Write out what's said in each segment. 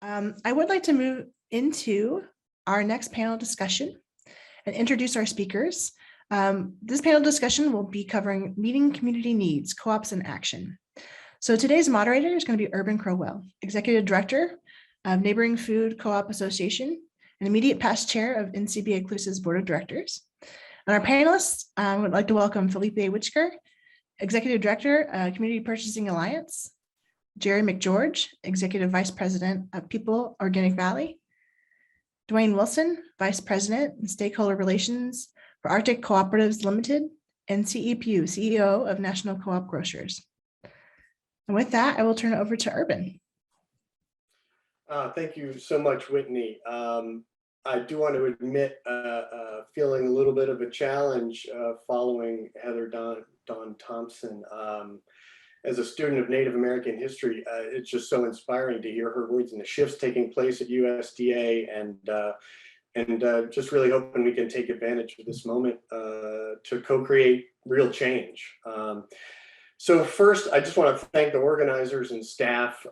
I would like to move into our next panel discussion and introduce our speakers. This panel discussion will be covering meeting community needs, co-ops in action. So today's moderator is going to be Erbin Crowell, Executive Director of Neighboring Food Co-op Association and immediate past chair of NCBA CLUSA's Board of Directors. And our panelists, I would like to welcome Felipe Witchger, Executive Director, Community Purchasing Alliance, Jerry McGeorge, Executive Vice President of People Organic Valley, Duane Wilson, Vice President and Stakeholder Relations for Arctic Cooperatives Limited, and Pugh, CEO of National Co-op Grocers. And with that, I will turn it over to Erbin. Thank you so much, Whitney. I do want to admit feeling a little bit of a challenge following Heather Dawn Thompson. As a student of Native American history, it's just so inspiring to hear her words and the shifts taking place at USDA, and just really hoping we can take advantage of this moment to co-create real change. So first, I just want to thank the organizers and staff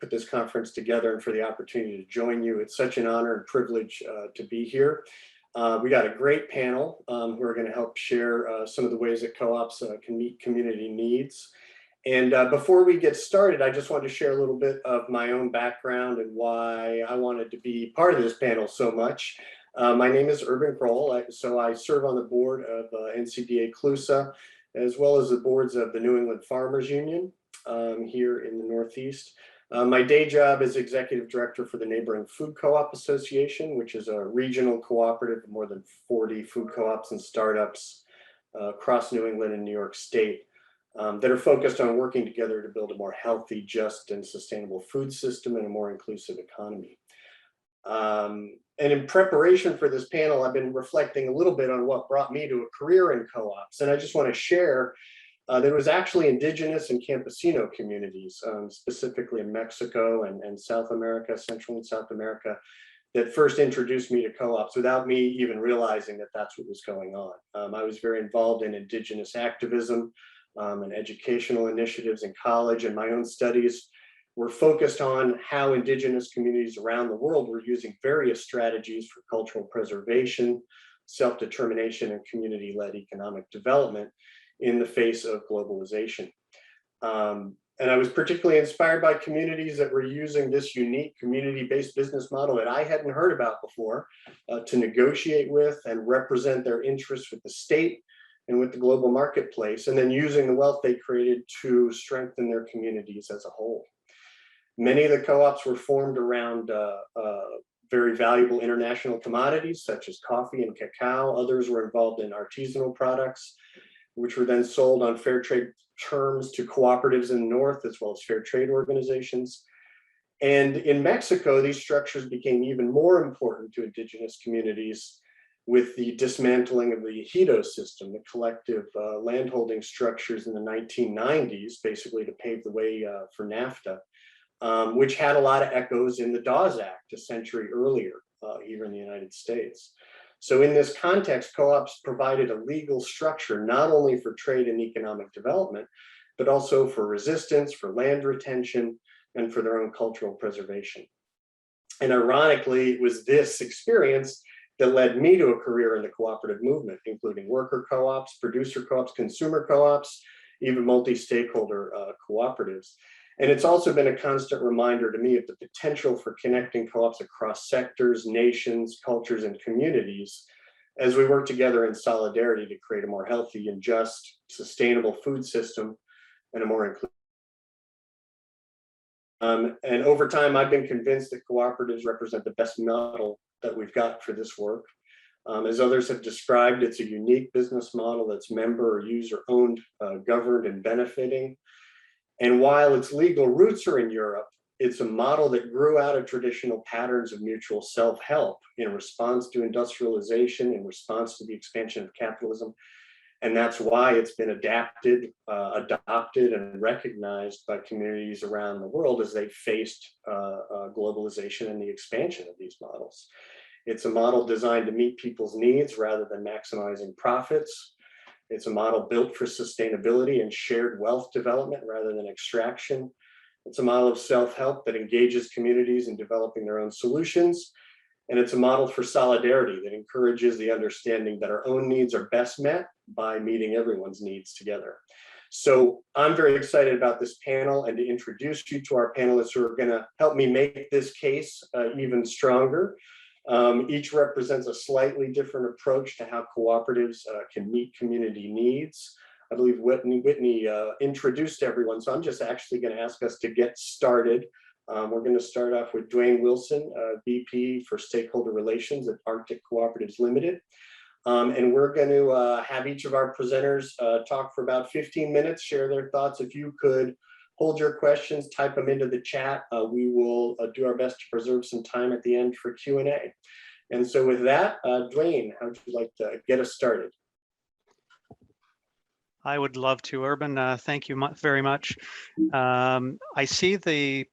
put this conference together and for the opportunity to join you. It's such an honor and privilege to be here. We got a great panel who are going to help share some of the ways that co-ops can meet community needs. And before we get started, I just wanted to share a little bit of my own background and why I wanted to be part of this panel so much. My name is Erbin Crowell, so I serve on the board of NCBA CLUSA, as well as the boards of the New England Farmers Union here in the Northeast. My day job is Executive Director for the Neighboring Food Co-op Association, which is a regional cooperative of more than 40 food co-ops and startups across New England and New York State. That are focused on working together to build a more healthy, just, and sustainable food system and a more inclusive economy. And in preparation for this panel, I've been reflecting a little bit on what brought me to a career in co-ops. And I just want to share that it was actually indigenous and campesino communities, specifically in Mexico and South America, Central and South America, that first introduced me to co-ops without me even realizing that that's what was going on. I was very involved in indigenous activism, and educational initiatives in college, and my own studies were focused on how indigenous communities around the world were using various strategies for cultural preservation, self-determination, and community-led economic development in the face of globalization. And I was particularly inspired by communities that were using this unique community-based business model that I hadn't heard about before to negotiate with and represent their interests with the state and with the global marketplace, and then using the wealth they created to strengthen their communities as a whole. Many of the co-ops were formed around very valuable international commodities, such as coffee and cacao. Others were involved in artisanal products, which were then sold on fair trade terms to cooperatives in the North, as well as fair trade organizations. And in Mexico, these structures became even more important to indigenous communities with the dismantling of the ejido system, the collective landholding structures in the 1990s, basically to pave the way for NAFTA, which had a lot of echoes in the Dawes Act a century earlier here in the United States. So in this context, co-ops provided a legal structure not only for trade and economic development, but also for resistance, for land retention, and for their own cultural preservation. And ironically, it was this experience that led me to a career in the cooperative movement, including worker co-ops, producer co-ops, consumer co-ops, even multi-stakeholder cooperatives. And it's also been a constant reminder to me of the potential for connecting co-ops across sectors, nations, cultures, and communities as we work together in solidarity to create a more healthy and just, sustainable food system and a more inclusive. And over time, I've been convinced that cooperatives represent the best model that we've got for this work. As others have described, it's a unique business model that's member or user owned, governed, and benefiting. And while its legal roots are in Europe, it's a model that grew out of traditional patterns of mutual self-help in response to industrialization, in response to the expansion of capitalism. And that's why it's been adapted, adopted, and recognized by communities around the world as they faced globalization and the expansion of these models. It's a model designed to meet people's needs rather than maximizing profits. It's a model built for sustainability and shared wealth development rather than extraction. It's a model of self-help that engages communities in developing their own solutions. And it's a model for solidarity that encourages the understanding that our own needs are best met by meeting everyone's needs together. So I'm very excited about this panel and to introduce you to our panelists who are going to help me make this case even stronger. Each represents a slightly different approach to how cooperatives can meet community needs. I believe Whitney introduced everyone, so I'm just actually going to ask us to get started. We're going to start off with Duane Wilson, VP for Stakeholder Relations at Arctic Cooperatives Limited. And we're going to have each of our presenters talk for about 15 minutes, share their thoughts. If you could hold your questions, type them into the chat. We will do our best to preserve some time at the end for Q&A. And so with that, Duane, how would you like to get us started? I would love to, Erbin. Thank you very much. I see the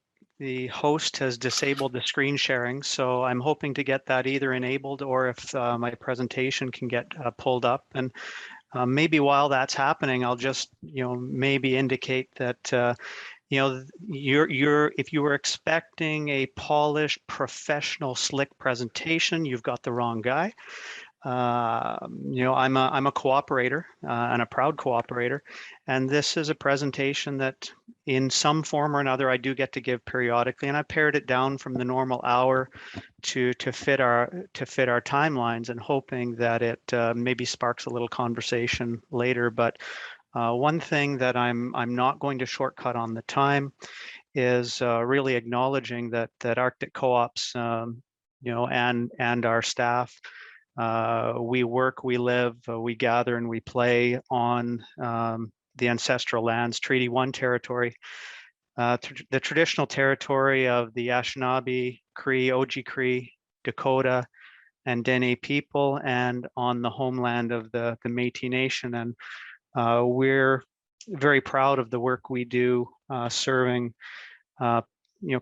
host has disabled the screen sharing, so I'm hoping to get that either enabled or if my presentation can get pulled up. And maybe while that's happening, I'll just maybe indicate that if you were expecting a polished, professional, slick presentation, you've got the wrong guy. I'm a cooperator and a proud cooperator, and this is a presentation that in some form or another I do get to give periodically, and I pared it down from the normal hour to fit our timelines, and hoping that it maybe sparks a little conversation later. But one thing that I'm not going to shortcut on the time is really acknowledging that Arctic Co-ops, and our staff. We work, we live, we gather, and we play on the ancestral lands, Treaty 1 territory, the traditional territory of the Anishinaabe, Cree, Oji-Cree, Dakota, and Dene people, and on the homeland of the Métis Nation. And we're very proud of the work we do serving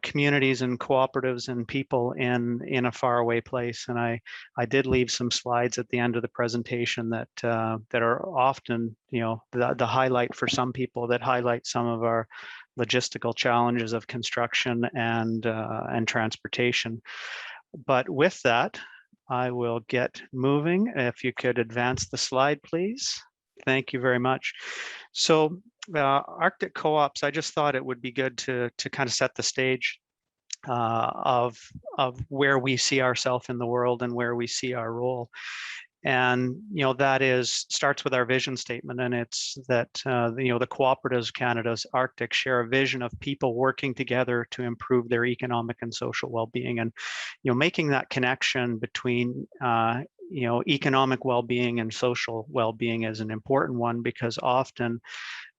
communities and cooperatives and people in a faraway place. And I did leave some slides at the end of the presentation that are often the highlight for some people, that highlight some of our logistical challenges of construction and transportation. But with that, I will get moving. If you could advance the slide, please. Thank you very much. So Arctic Co-ops, I just thought it would be good to kind of set the stage of where we see ourselves in the world and where we see our role. And that starts with our vision statement, and it's that the Cooperatives Canada's Arctic share a vision of people working together to improve their economic and social well-being. And making that connection between economic well-being and social well-being is an important one, because often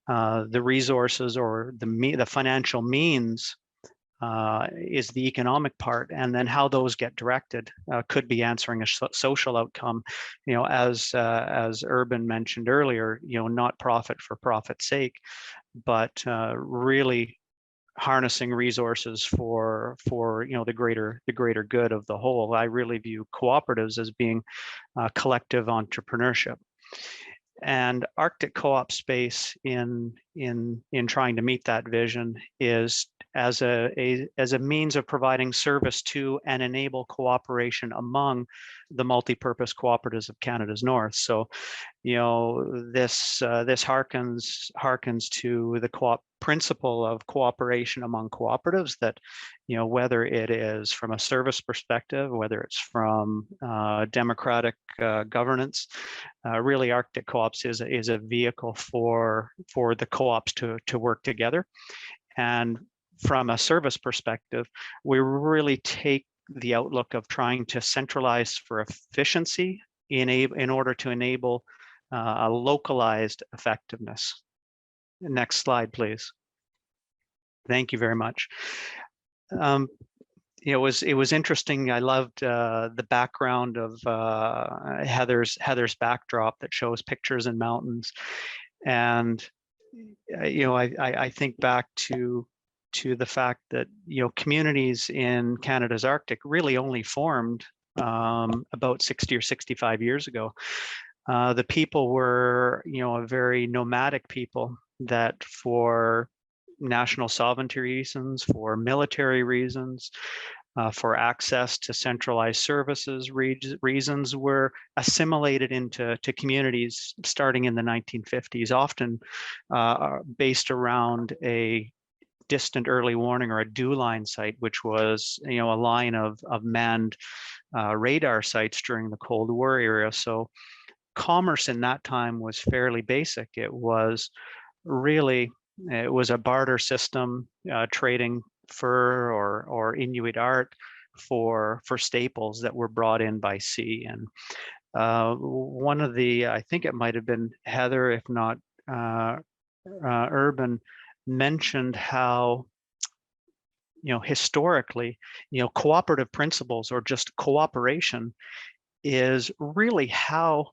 the resources or the financial means is the economic part, and then how those get directed could be answering a social outcome. As Erbin mentioned earlier, not profit for profit's sake, but really harnessing resources for the greater good of the whole. I really view cooperatives as being collective entrepreneurship. And Arctic Co-op space in trying to meet that vision is as a means of providing service to and enable cooperation among the multi-purpose cooperatives of Canada's North. So, this harkens to the principle of cooperation among cooperatives, that whether it is from a service perspective, whether it's from democratic governance, really Arctic Co-ops is a vehicle for the co-ops to work together. And from a service perspective, we really take the outlook of trying to centralize for efficiency in order to enable a localized effectiveness. Next slide, please. Thank you very much. It was interesting. I loved the background of Heather's backdrop that shows pictures and mountains, and I think back to the fact that communities in Canada's Arctic really only formed about 60 or 65 years ago. The people were a very nomadic people that for national sovereignty reasons, for military reasons, for access to centralized services reasons, were assimilated into communities starting in the 1950s, often based around a distant early warning or a DEW line site, which was a line of manned radar sites during the Cold War era. So commerce in that time was fairly basic. It was a barter system, trading fur or Inuit art for staples that were brought in by sea. And one of the, I think it might have been Heather, if not Erbin, mentioned how historically, cooperative principles or just cooperation is really how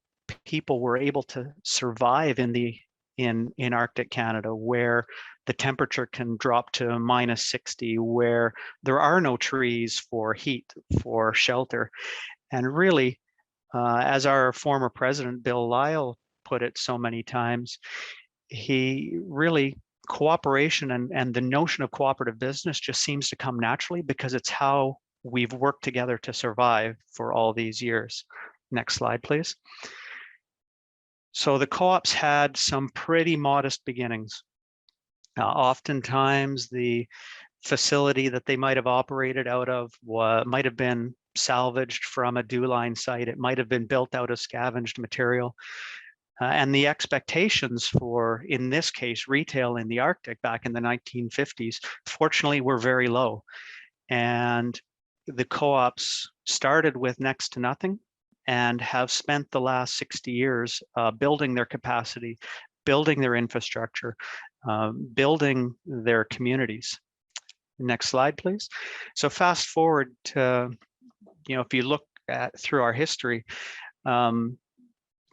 people were able to survive in Arctic Canada, where the temperature can drop to -60, where there are no trees for heat, for shelter. And really, as our former president, Bill Lyle, put it so many times, cooperation and the notion of cooperative business just seems to come naturally because it's how we've worked together to survive for all these years. Next slide, please. So the co-ops had some pretty modest beginnings. Oftentimes the facility that they might have operated out of might have been salvaged from a DEW line site. It might have been built out of scavenged material. And the expectations for, in this case, retail in the Arctic back in the 1950s, fortunately, were very low. And the co-ops started with next to nothing and have spent the last 60 years building their capacity, building their infrastructure, building their communities. Next slide, please. So fast forward to, if you look through our history,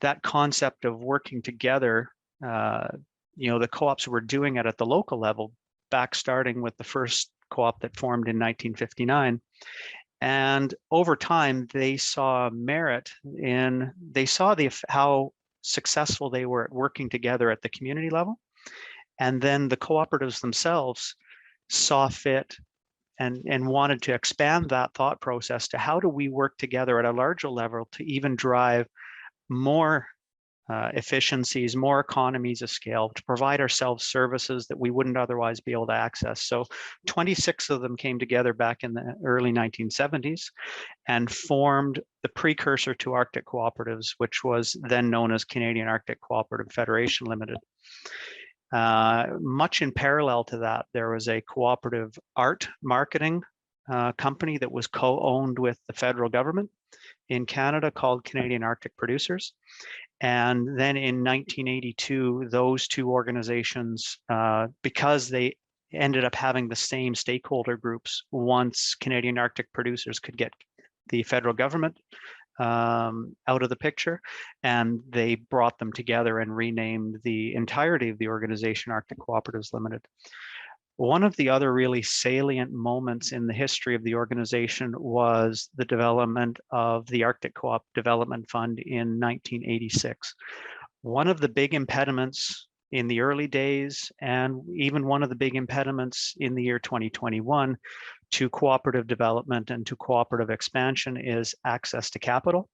that concept of working together, the co-ops were doing it at the local level, back starting with the first co-op that formed in 1959. And over time, they saw merit in, how successful they were at working together at the community level. And then the cooperatives themselves saw fit and wanted to expand that thought process to how do we work together at a larger level to even drive more efficiencies, more economies of scale, to provide ourselves services that we wouldn't otherwise be able to access. So 26 of them came together back in the early 1970s and formed the precursor to Arctic Cooperatives, which was then known as Canadian Arctic Cooperative Federation Limited. Much in parallel to that, there was a cooperative art marketing company that was co-owned with the federal government in Canada called Canadian Arctic Producers. And then in 1982, those two organizations, because they ended up having the same stakeholder groups, once Canadian Arctic Producers could get the federal government out of the picture, and they brought them together and renamed the entirety of the organization Arctic Cooperatives Limited. One of the other really salient moments in the history of the organization was the development of the Arctic Co-op Development Fund in 1986. One of the big impediments in the early days, and even one of the big impediments in the year 2021 to cooperative development and to cooperative expansion, is access to capital.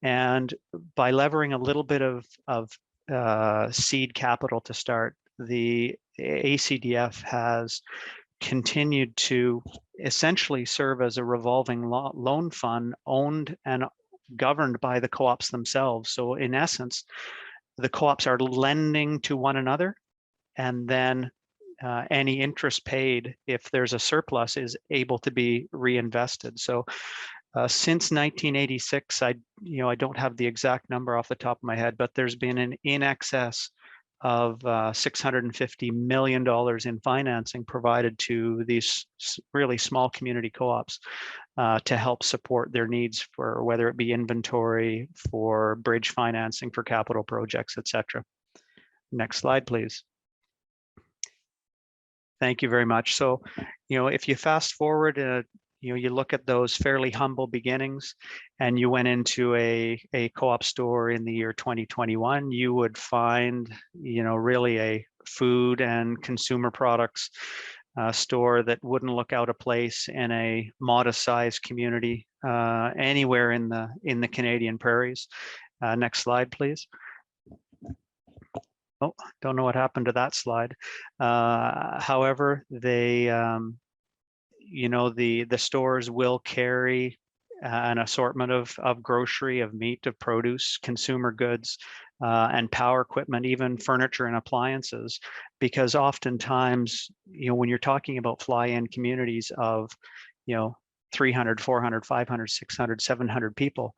And by levering a little bit of seed capital to start, the ACDF has continued to essentially serve as a revolving loan fund owned and governed by the co-ops themselves. So in essence, the co-ops are lending to one another, and then any interest paid, if there's a surplus, is able to be reinvested. So since 1986, I don't have the exact number off the top of my head, but there's been an in excess of $650 million in financing provided to these really small community co-ops to help support their needs, for whether it be inventory, for bridge financing, for capital projects, etc. Next slide, please. Thank you very much. So, if you fast forward, you look at those fairly humble beginnings, and you went into a co-op store in the year 2021, you would find, really food and consumer products store that wouldn't look out of place in a modest-sized community anywhere in the Canadian prairies. Next slide, please. Oh, don't know what happened to that slide. However, they, the stores will carry an assortment of grocery, of meat, of produce, consumer goods, and power equipment, even furniture and appliances, because oftentimes, when you're talking about fly-in communities of, 300, 400, 500, 600, 700 people,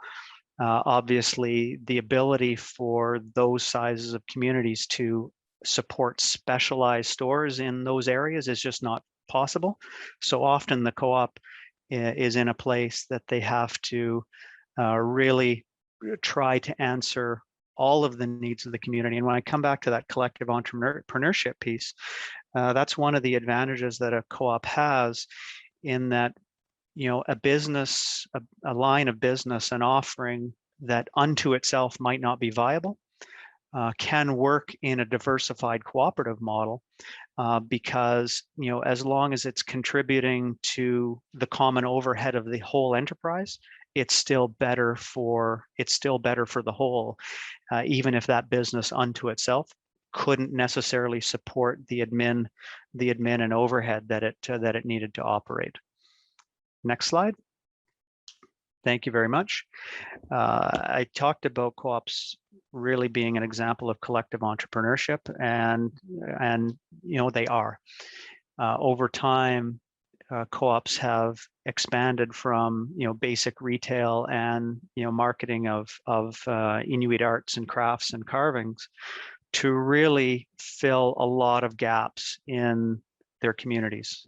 obviously the ability for those sizes of communities to support specialized stores in those areas is just not possible. So often the co-op is in a place that they have to really try to answer all of the needs of the community. And when I come back to that collective entrepreneurship piece, that's one of the advantages that a co-op has, in that a business, a line of business, an offering that unto itself might not be viable, can work in a diversified cooperative model, because as long as it's contributing to the common overhead of the whole enterprise, it's still better for the whole, even if that business unto itself couldn't necessarily support the admin and overhead that it needed to operate. Next slide. Thank you very much. I talked about co-ops really being an example of collective entrepreneurship, and they are. Over time, co-ops have expanded from basic retail and marketing of Inuit arts and crafts and carvings to really fill a lot of gaps in their communities.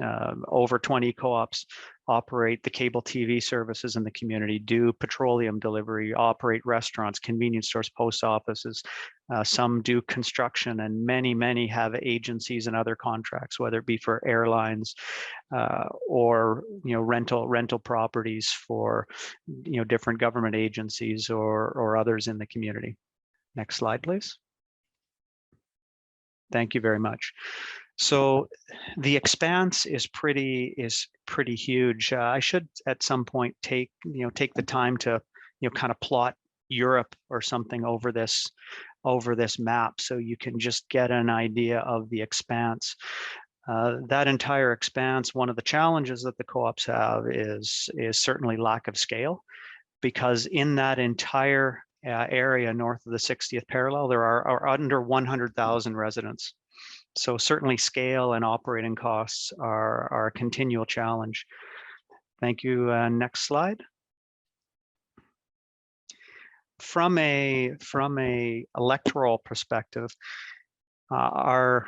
Over 20 co-ops operate the cable TV services in the community, do petroleum delivery, operate restaurants, convenience stores, post offices. Some do construction, and many have agencies and other contracts, whether it be for airlines or rental properties for different government agencies or others in the community. Next slide, please. Thank you very much. So the expanse is pretty huge. I should at some point take the time to kind of plot Europe or something over this map, so you can just get an idea of the expanse. That entire expanse, one of the challenges that the co-ops have is certainly lack of scale, because in that entire area north of the 60th parallel, there are under 100,000 residents. So certainly scale and operating costs are a continual challenge. Thank you. Next slide. From a electoral perspective, our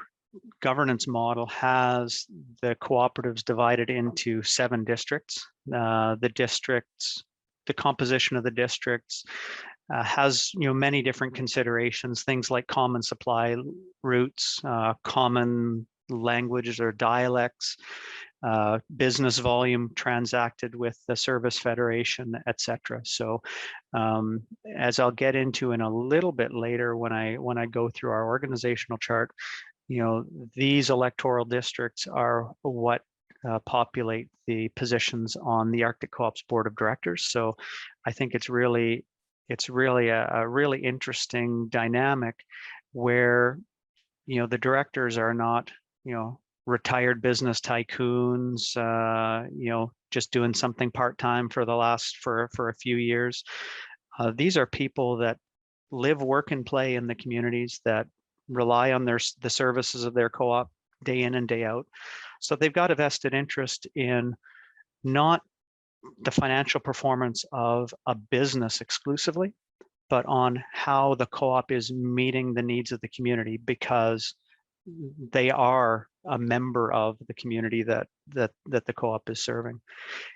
governance model has the cooperatives divided into 7 districts. The composition of the districts has many different considerations, things like common supply routes, common languages or dialects, business volume transacted with the service federation, etc. So as I'll get into in a little bit later when I go through our organizational chart, these electoral districts are what populate the positions on the Arctic Co-op's board of directors. So I think it's really a really interesting dynamic where the directors are not retired business tycoons, just doing something part-time for a few years. These are people that live, work, and play in the communities, that rely on the services of their co-op day in and day out. So they've got a vested interest in not the financial performance of a business exclusively, but on how the co-op is meeting the needs of the community, because they are a member of the community that the co-op is serving.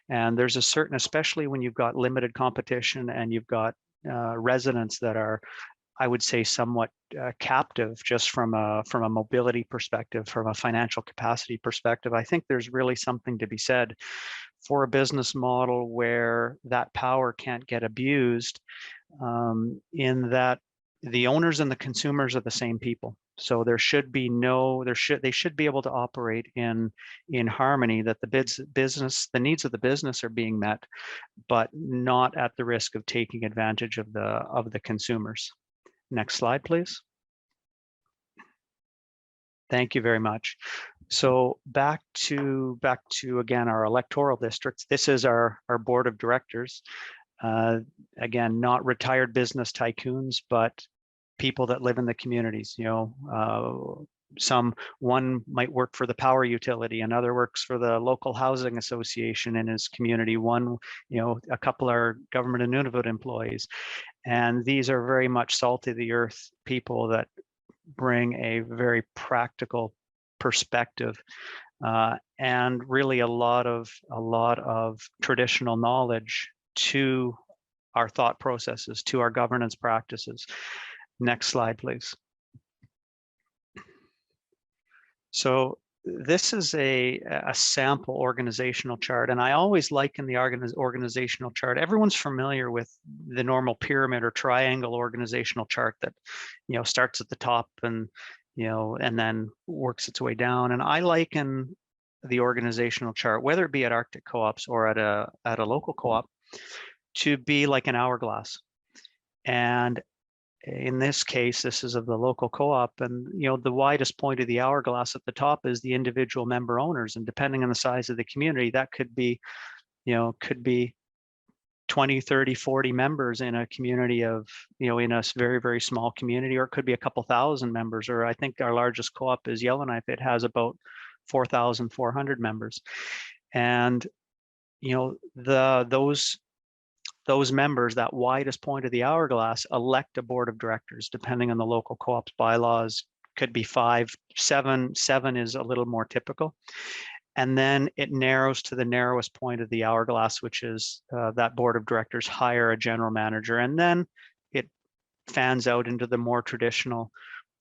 And there's a certain, especially when you've got limited competition and you've got residents that are, I would say, somewhat captive just from a mobility perspective, from a financial capacity perspective. I think there's really something to be said for a business model where that power can't get abused, in that the owners and the consumers are the same people. So there should be they should be able to operate in harmony, that the needs of the business are being met, but not at the risk of taking advantage of the consumers. Next slide, please. Thank you very much. So back to again our electoral districts. This is our board of directors. Again, not retired business tycoons, but people that live in the communities. One might work for the power utility, another works for the local housing association in his community. One, a couple are government and Nunavut employees, and these are very much salt of the earth people that bring a very practical perspective and really a lot of traditional knowledge to our thought processes, to our governance practices. Next slide, please. So this is a sample organizational chart, and I always liken the organizational chart. Everyone's familiar with the normal pyramid or triangle organizational chart that starts at the top and and then works its way down. And I liken the organizational chart, whether it be at Arctic co-ops or at a local co-op, to be like an hourglass. And in this case, this is of the local co-op, and the widest point of the hourglass at the top is the individual member owners, and depending on the size of the community, that could be 20, 30, 40 members in a community of in a very, very small community, or it could be a couple thousand members, or I think our largest co-op is Yellowknife. It has about 4,400 members, and those members, that widest point of the hourglass, elect a board of directors, depending on the local co-op's bylaws. Could be 5, 7. 7 is a little more typical. And then it narrows to the narrowest point of the hourglass, which is that board of directors hire a general manager. And then it fans out into the more traditional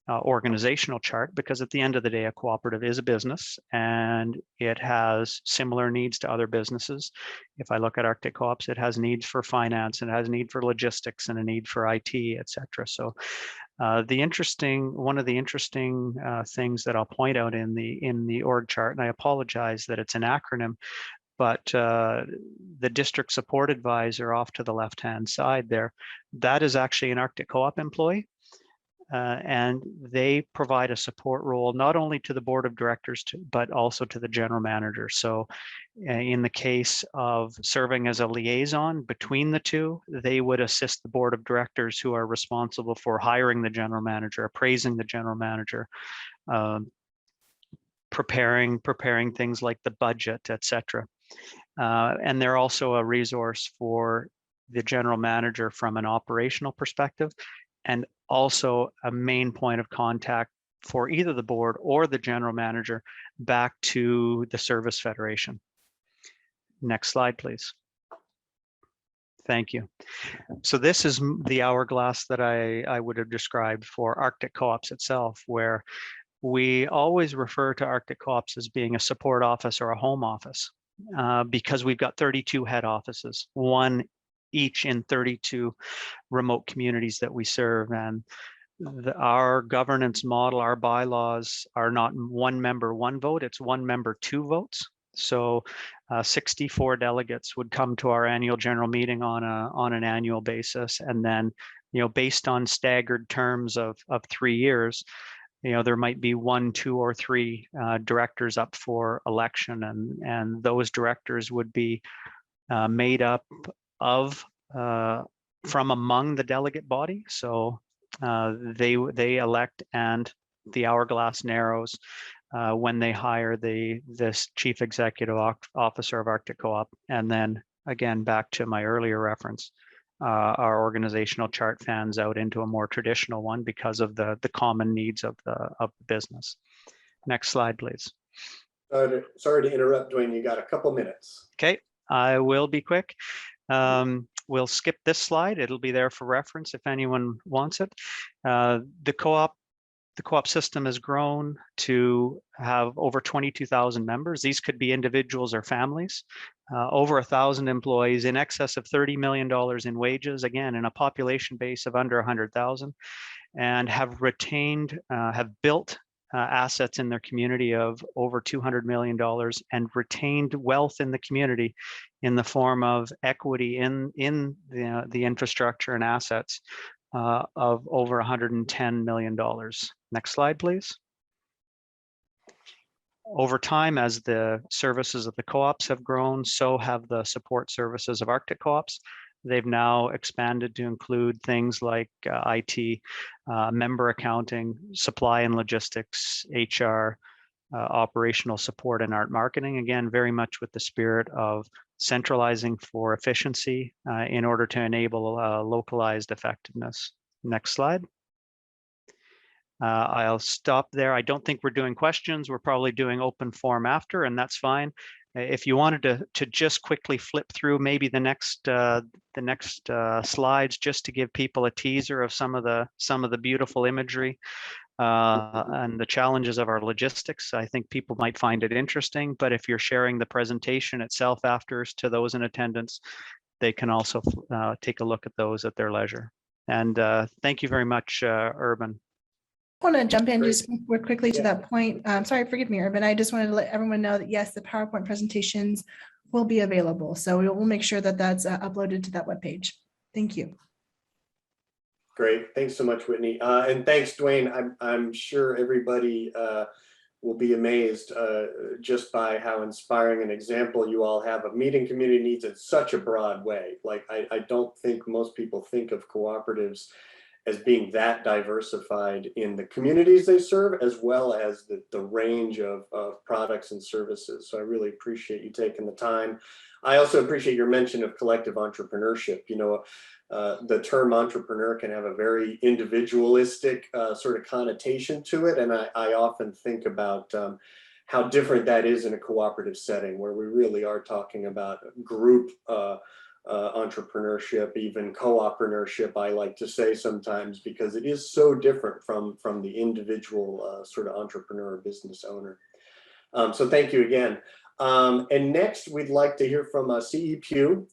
organizational chart, because at the end of the day, a cooperative is a business and it has similar needs to other businesses. If I look at Arctic co-ops, it has needs for finance, and it has need for logistics and a need for IT, etc. So one of the interesting things that I'll point out in the org chart, and I apologize that it's an acronym, but the district support advisor off to the left-hand side there, that is actually an Arctic co-op employee. And they provide a support role not only to the board of directors, but also to the general manager. So in the case of serving as a liaison between the two, they would assist the board of directors who are responsible for hiring the general manager, appraising the general manager, preparing things like the budget, etc. And they're also a resource for the general manager from an operational perspective, and also a main point of contact for either the board or the general manager back to the service federation. Next slide, please. Thank you. So this is the hourglass that I would have described for Arctic co-ops itself, where we always refer to Arctic co-ops as being a support office or a home office, because we've got 32 head offices, one each in 32 remote communities that we serve. And our governance model, our bylaws are not one member, one vote, it's one member, two votes. So 64 delegates would come to our annual general meeting on an annual basis. And then, based on staggered terms of 3 years, there might be 1, 2, or 3 directors up for election, and those directors would be made up of from among the delegate body. So they elect, and the hourglass narrows when they hire this chief executive officer of Arctic co-op. And then again, back to my earlier reference, our organizational chart fans out into a more traditional one because of the common needs of the business. Next slide, please. Sorry to interrupt, Duane. You got a couple minutes. Okay, I will be quick. We'll skip this slide. It'll be there for reference if anyone wants it. The co-op system has grown to have over 22,000 members. These could be individuals or families, over 1,000 employees, in excess of $30 million in wages, again, in a population base of under 100,000. and have retained, have built assets in their community of over $200 million and retained wealth in the community in the form of equity in the infrastructure and assets of over $110 million. Next slide, please. Over time, as the services of the co-ops have grown, so have the support services of Arctic co-ops. They've now expanded to include things like IT, member accounting, supply and logistics, HR, operational support, and art marketing. Again, very much with the spirit of centralizing for efficiency in order to enable localized effectiveness. Next slide. I'll stop there. I don't think we're doing questions. We're probably doing open forum after, and that's fine. If you wanted to just quickly flip through maybe the next slides, just to give people a teaser of some of the beautiful imagery and the challenges of our logistics, I think people might find it interesting. But if you're sharing the presentation itself after to those in attendance, they can also take a look at those at their leisure. And thank you very much, Erbin. I want to jump in Great. just quickly to that point. Sorry, forgive me, Erbin. I just wanted to let everyone know that yes, the PowerPoint presentations will be available. So we'll make sure that that's uploaded to that webpage. Thank you. Great. Thanks so much, Whitney. And thanks, Duane. I'm sure everybody will be amazed just by how inspiring an example you all have of meeting community needs in such a broad way. Like, I don't think most people think of cooperatives as being that diversified in the communities they serve, as well as the range of products and services. So I really appreciate you taking the time. I also appreciate your mention of collective entrepreneurship. You know, the term entrepreneur can have a very individualistic sort of connotation to it. And I often think about how different that is in a cooperative setting, where we really are talking about group entrepreneurship, even co-operatorship, I like to say sometimes, because it is so different from the individual sort of entrepreneur or business owner. So thank you again. And next, we'd like to hear from CE Pugh.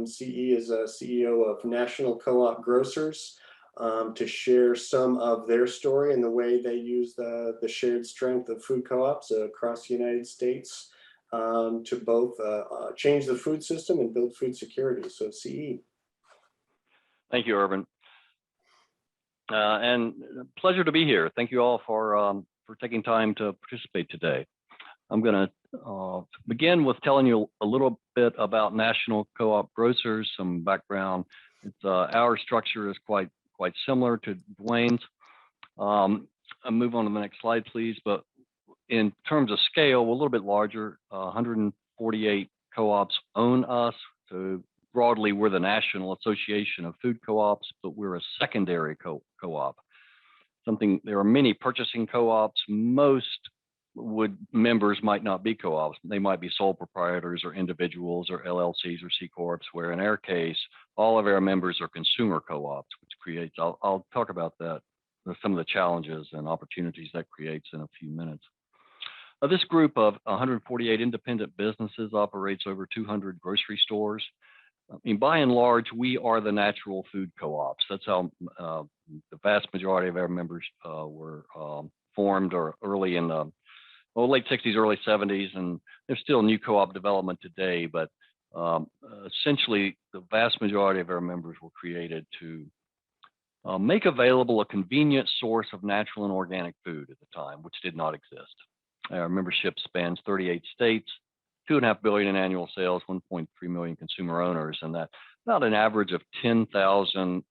CE is a CEO of National Co-op Grocers, to share some of their story and the way they use the shared strength of food co-ops across the United States to both change the food system and build food security. So CE. Thank you, Erbin. And pleasure to be here. Thank you all for taking time to participate today. I'm going to begin with telling you a little bit about National Co-op Grocers, some background. Our structure is quite similar to Duane's. I'll move on to the next slide, please. But in terms of scale, we're a little bit larger. 148 co-ops own us. So broadly, we're the National Association of Food Co-ops, but we're a secondary co-op. There are many purchasing co-ops. Most members might not be co-ops. They might be sole proprietors or individuals or LLCs or C Corps, where in our case, all of our members are consumer co-ops, which creates, I'll talk about that, some of the challenges and opportunities that creates in a few minutes. This group of 148 independent businesses operates over 200 grocery stores. I mean, by and large, we are the natural food co-ops. That's how the vast majority of our members were formed, or early in the late 60s, early 70s, and there's still new co-op development today, but essentially the vast majority of our members were created to make available a convenient source of natural and organic food at the time, which did not exist. Our membership spans 38 states, $2.5 billion in annual sales, 1.3 million consumer owners, and that about an average of 10,000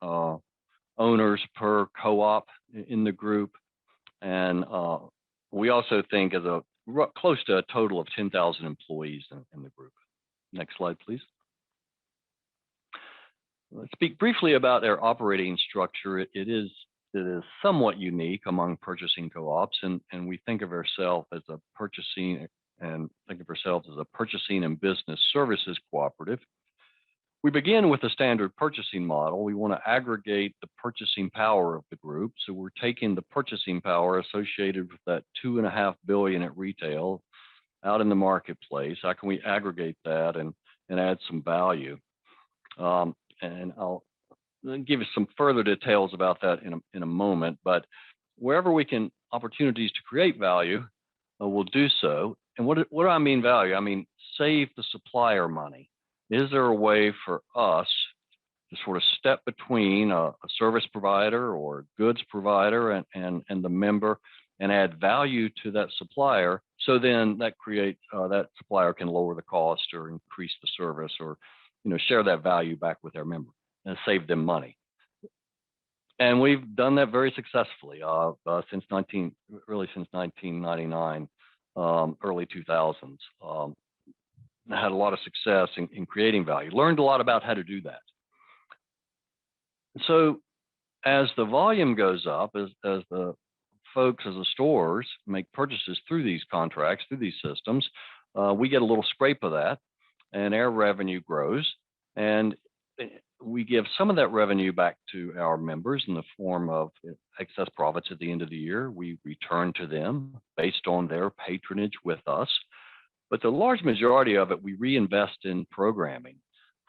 owners per co-op in the group. And we also think as close to a total of 10,000 employees in the group. Next slide, please. Let's speak briefly about our operating structure. It is somewhat unique among purchasing co-ops, and we think of ourselves as a purchasing and business services cooperative. We begin with a standard purchasing model. We want to aggregate the purchasing power of the group. So we're taking the purchasing power associated with that $2.5 billion at retail out in the marketplace. How can we aggregate that and add some value? And I'll give you some further details about that in a moment, but wherever we can opportunities to create value, we'll do so. And what do I mean value? I mean, save the supplier money. Is there a way for us to sort of step between a service provider or goods provider and the member and add value to that supplier? So then that creates, that supplier can lower the cost or increase the service or, share that value back with their member and save them money. And we've done that very successfully since 1999, early 2000s. I had a lot of success in creating value, learned a lot about how to do that. So as the volume goes up, as the folks, as the stores make purchases through these contracts, through these systems, we get a little scrape of that and our revenue grows. And we give some of that revenue back to our members in the form of excess profits at the end of the year. We return to them based on their patronage with us. But the large majority of it, we reinvest in programming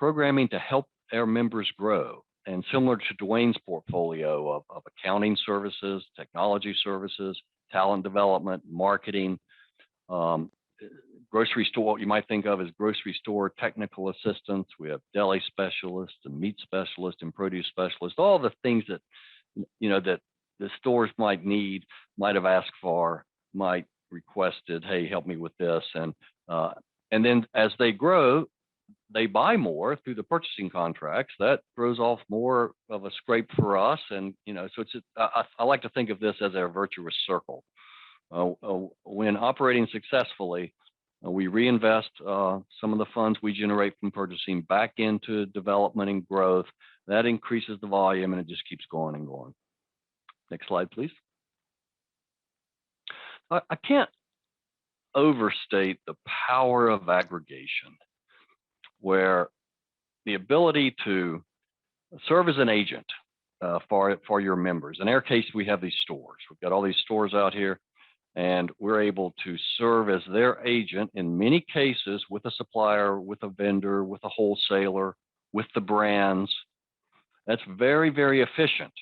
to help our members grow. And similar to Duane's portfolio of accounting services, technology services, talent development, marketing, grocery store, what you might think of as grocery store technical assistants. We have deli specialists and meat specialists and produce specialists, all the things that, that the stores might need, might have asked for, might requested, hey, help me with this. And then as they grow, they buy more through the purchasing contracts. That throws off more of a scrape for us. And, so I like to think of this as a virtuous circle. When operating successfully, we reinvest some of the funds we generate from purchasing back into development and growth. That increases the volume and it just keeps going and going. Next slide, please. I can't overstate the power of aggregation, where the ability to serve as an agent for your members. In our case, we have these stores. We've got all these stores out here, and we're able to serve as their agent in many cases with a supplier, with a vendor, with a wholesaler, with the brands. That's very, very efficient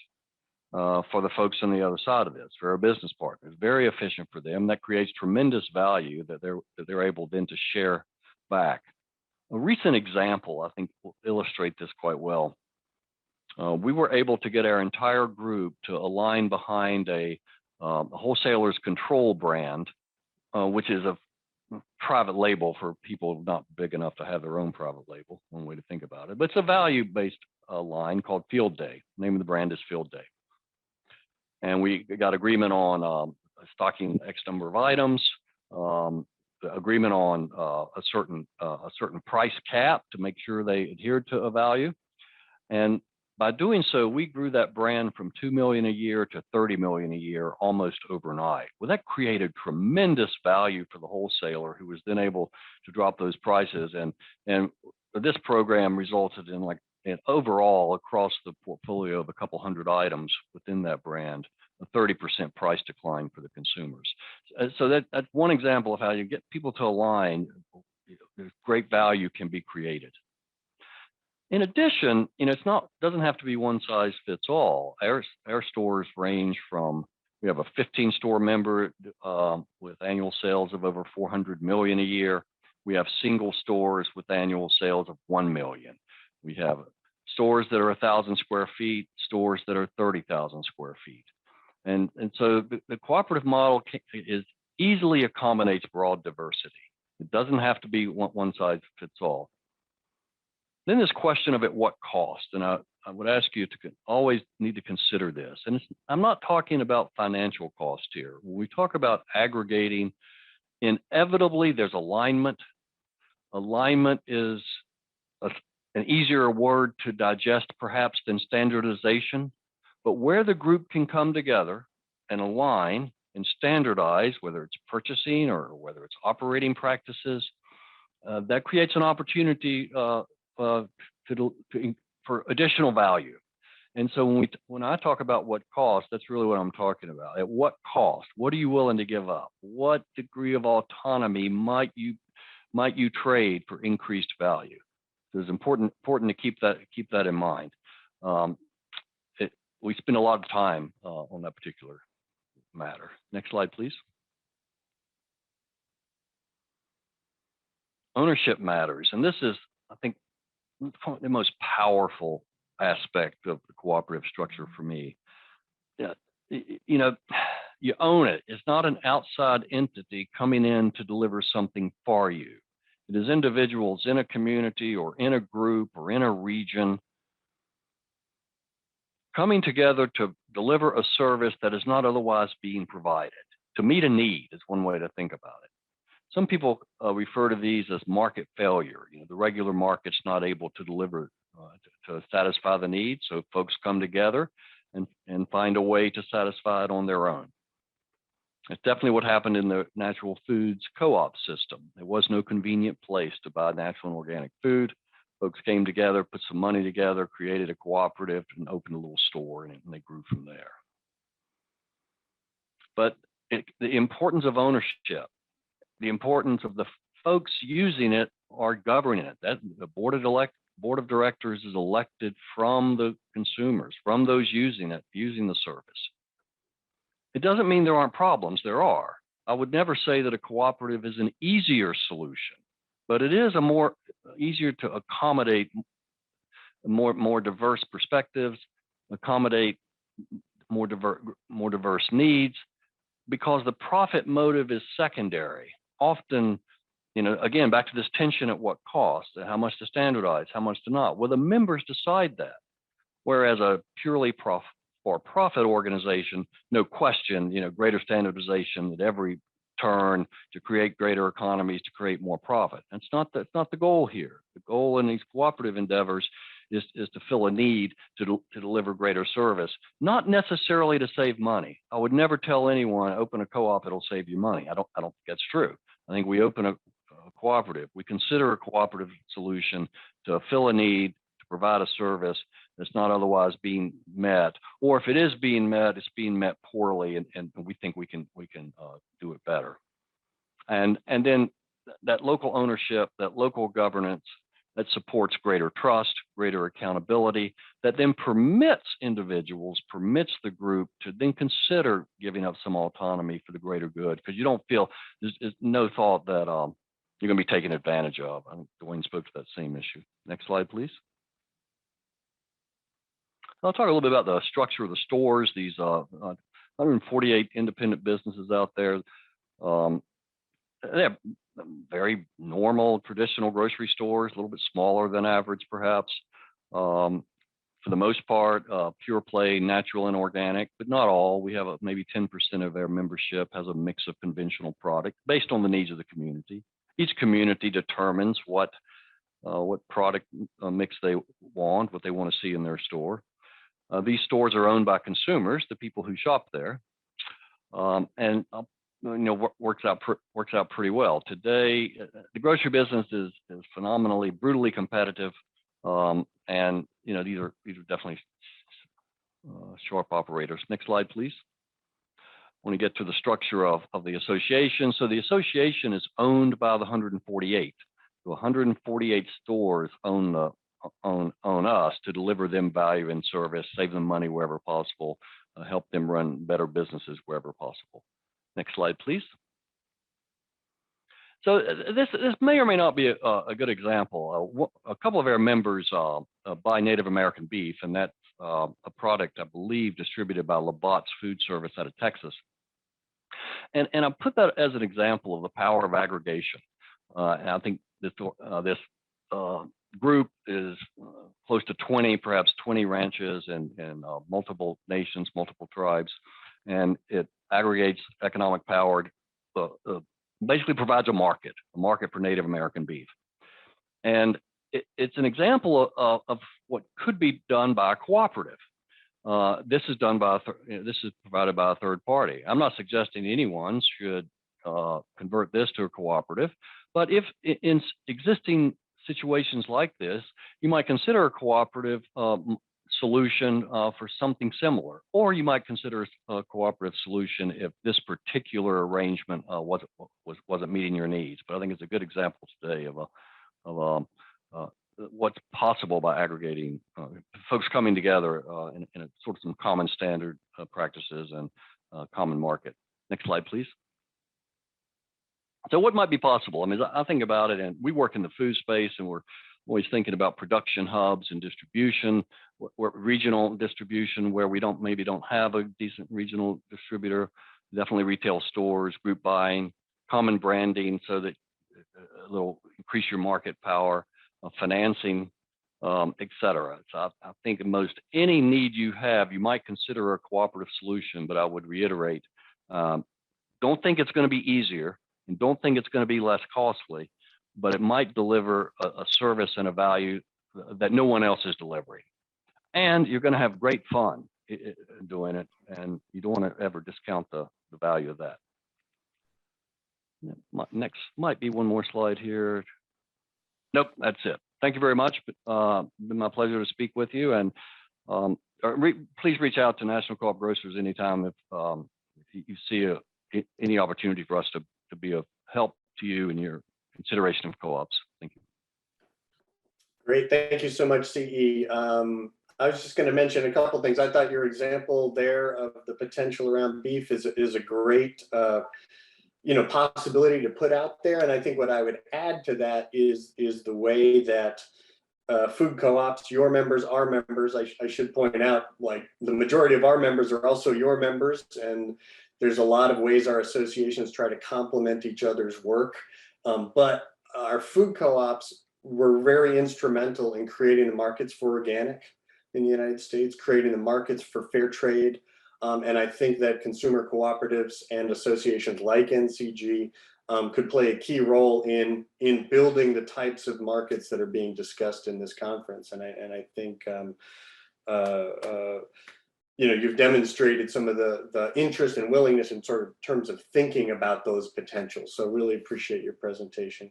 for the folks on the other side of this, for our business partners. Very efficient for them. That creates tremendous value that they're able then to share back. A recent example, I think, will illustrate this quite well. We were able to get our entire group to align behind a wholesaler's control brand, which is a private label for people not big enough to have their own private label, one way to think about it. But it's a value-based line called Field Day. The name of the brand is Field Day. And we got agreement on stocking X number of items, agreement on a certain price cap to make sure they adhered to a value. And by doing so, we grew that brand from $2 million a year to $30 million a year almost overnight. Well, that created tremendous value for the wholesaler, who was then able to drop those prices. And this program resulted in an overall across the portfolio of a couple hundred items within that brand, a 30% price decline for the consumers. So that's one example of how you get people to align. Great value can be created. In addition, doesn't have to be one size fits all. Our stores range from, we have a 15 store member with annual sales of over 400 million a year. We have single stores with annual sales of 1 million. We have stores that are 1,000 square feet, stores that are 30,000 square feet. And so the cooperative model easily accommodates broad diversity. It doesn't have to be one size fits all. Then this question of at what cost, and I would ask you to always need to consider this. And I'm not talking about financial cost here. When we talk about aggregating, inevitably there's alignment. Alignment is an easier word to digest perhaps than standardization, but where the group can come together and align and standardize, whether it's purchasing or whether it's operating practices, that creates an opportunity for additional value. And so when I talk about what cost, that's really what I'm talking about. At what cost? What are you willing to give up? What degree of autonomy might you trade for increased value? So it's important to keep that in mind. we spend a lot of time on that particular matter. Next slide, please. Ownership matters, and this is, I think, the most powerful aspect of the cooperative structure for me. Yeah, you know, you own it. It's not an outside entity coming in to deliver something for you. It is individuals in a community or in a group or in a region coming together to deliver a service that is not otherwise being provided. To meet a need is one way to think about it. Some people refer to these as market failure. You know, the regular market's not able to deliver to satisfy the need, so folks come together and find a way to satisfy it on their own. It's definitely what happened in the natural foods co-op system. There was no convenient place to buy natural and organic food. Folks came together, put some money together, created a cooperative, and opened a little store, and they grew from there. But the importance of ownership, the importance of the folks using it or governing it, that the board of directors is elected from the consumers, from those using it, using the service. It doesn't mean there aren't problems. There are. I would never say that a cooperative is an easier solution, but it is a more easier to accommodate more diverse perspectives, accommodate more diverse needs, because the profit motive is secondary. Often, you know, again, back to this tension at what cost, how much to standardize, how much to not. Well, the members decide that. Whereas a purely for-profit organization, no question, you know, greater standardization at every turn to create greater economies, to create more profit. That's not the goal here. The goal in these cooperative endeavors is to fill a need to deliver greater service, not necessarily to save money. I would never tell anyone, open a co-op, it'll save you money. I don't think that's true. I think we open a cooperative, we consider a cooperative solution to fill a need, to provide a service that's not otherwise being met, or if it is being met, it's being met poorly, and we think we can do it better. And then that local ownership, that local governance, that supports greater trust, greater accountability, that then permits individuals, permits the group to then consider giving up some autonomy for the greater good, because you don't feel, there's no thought that you're going to be taken advantage of. I think Duane spoke to that same issue. Next slide, please. I'll talk a little bit about the structure of the stores, these 148 independent businesses out there. They have very normal, traditional grocery stores, a little bit smaller than average, perhaps. For the most part, pure play, natural and organic, but not all. We have maybe 10% of their membership has a mix of conventional product based on the needs of the community. Each community determines what product mix they want, what they want to see in their store. These stores are owned by consumers, the people who shop there, and you know, works out pretty well. Today, the grocery business is phenomenally, brutally competitive, and you know, these are definitely sharp operators. Next slide, please. When we get to the structure of the association, so the association is owned by the 148. The 148 stores own us to deliver them value and service, save them money wherever possible, help them run better businesses wherever possible. Next slide, please. So this may or may not be a good example. A couple of our members buy Native American beef, and that's a product, I believe, distributed by Labatt's Food Service out of Texas. And I put that as an example of the power of aggregation. And I think this group is close to 20, perhaps 20 ranches and multiple nations, multiple tribes, and it aggregates economic power, basically provides a market for Native American beef. And it's an example of what could be done by a cooperative. This is provided by a third party. I'm not suggesting anyone should convert this to a cooperative, but if in existing situations like this, you might consider a cooperative solution for something similar, or you might consider a cooperative solution if this particular arrangement wasn't meeting your needs. But I think it's a good example today of what's possible by aggregating folks coming together in a sort of some common standard practices and common market. Next slide, please. So what might be possible? I mean, I think about it, and we work in the food space, and we're always thinking about production hubs and distribution, regional distribution where we maybe don't have a decent regional distributor. Definitely retail stores, group buying, common branding, so that it'll increase your market power, financing, et cetera. So I think most any need you have, you might consider a cooperative solution, but I would reiterate, don't think it's going to be easier, and don't think it's going to be less costly, but it might deliver a service and a value that no one else is delivering. And you're going to have great fun doing it, and you don't want to ever discount the value of that. Next might be one more slide here. Nope, that's it. Thank you very much. It's been my pleasure to speak with you, and please reach out to National Co-op Grocers anytime if you see any opportunity for us to be of help to you in your consideration of co-ops. Thank you. Great, thank you so much, CE. I was just going to mention a couple things. I thought your example there of the potential around beef is a great possibility to put out there. And I think what I would add to that is the way that food co-ops, your members, our members, I should point out, like the majority of our members are also your members, and there's a lot of ways our associations try to complement each other's work. But our food co-ops were very instrumental in creating the markets for organic in the United States, creating the markets for fair trade. And I think that consumer cooperatives and associations like NCG could play a key role in building the types of markets that are being discussed in this conference. And I think you've demonstrated some of the interest and willingness in sort of terms of thinking about those potentials. So really appreciate your presentation.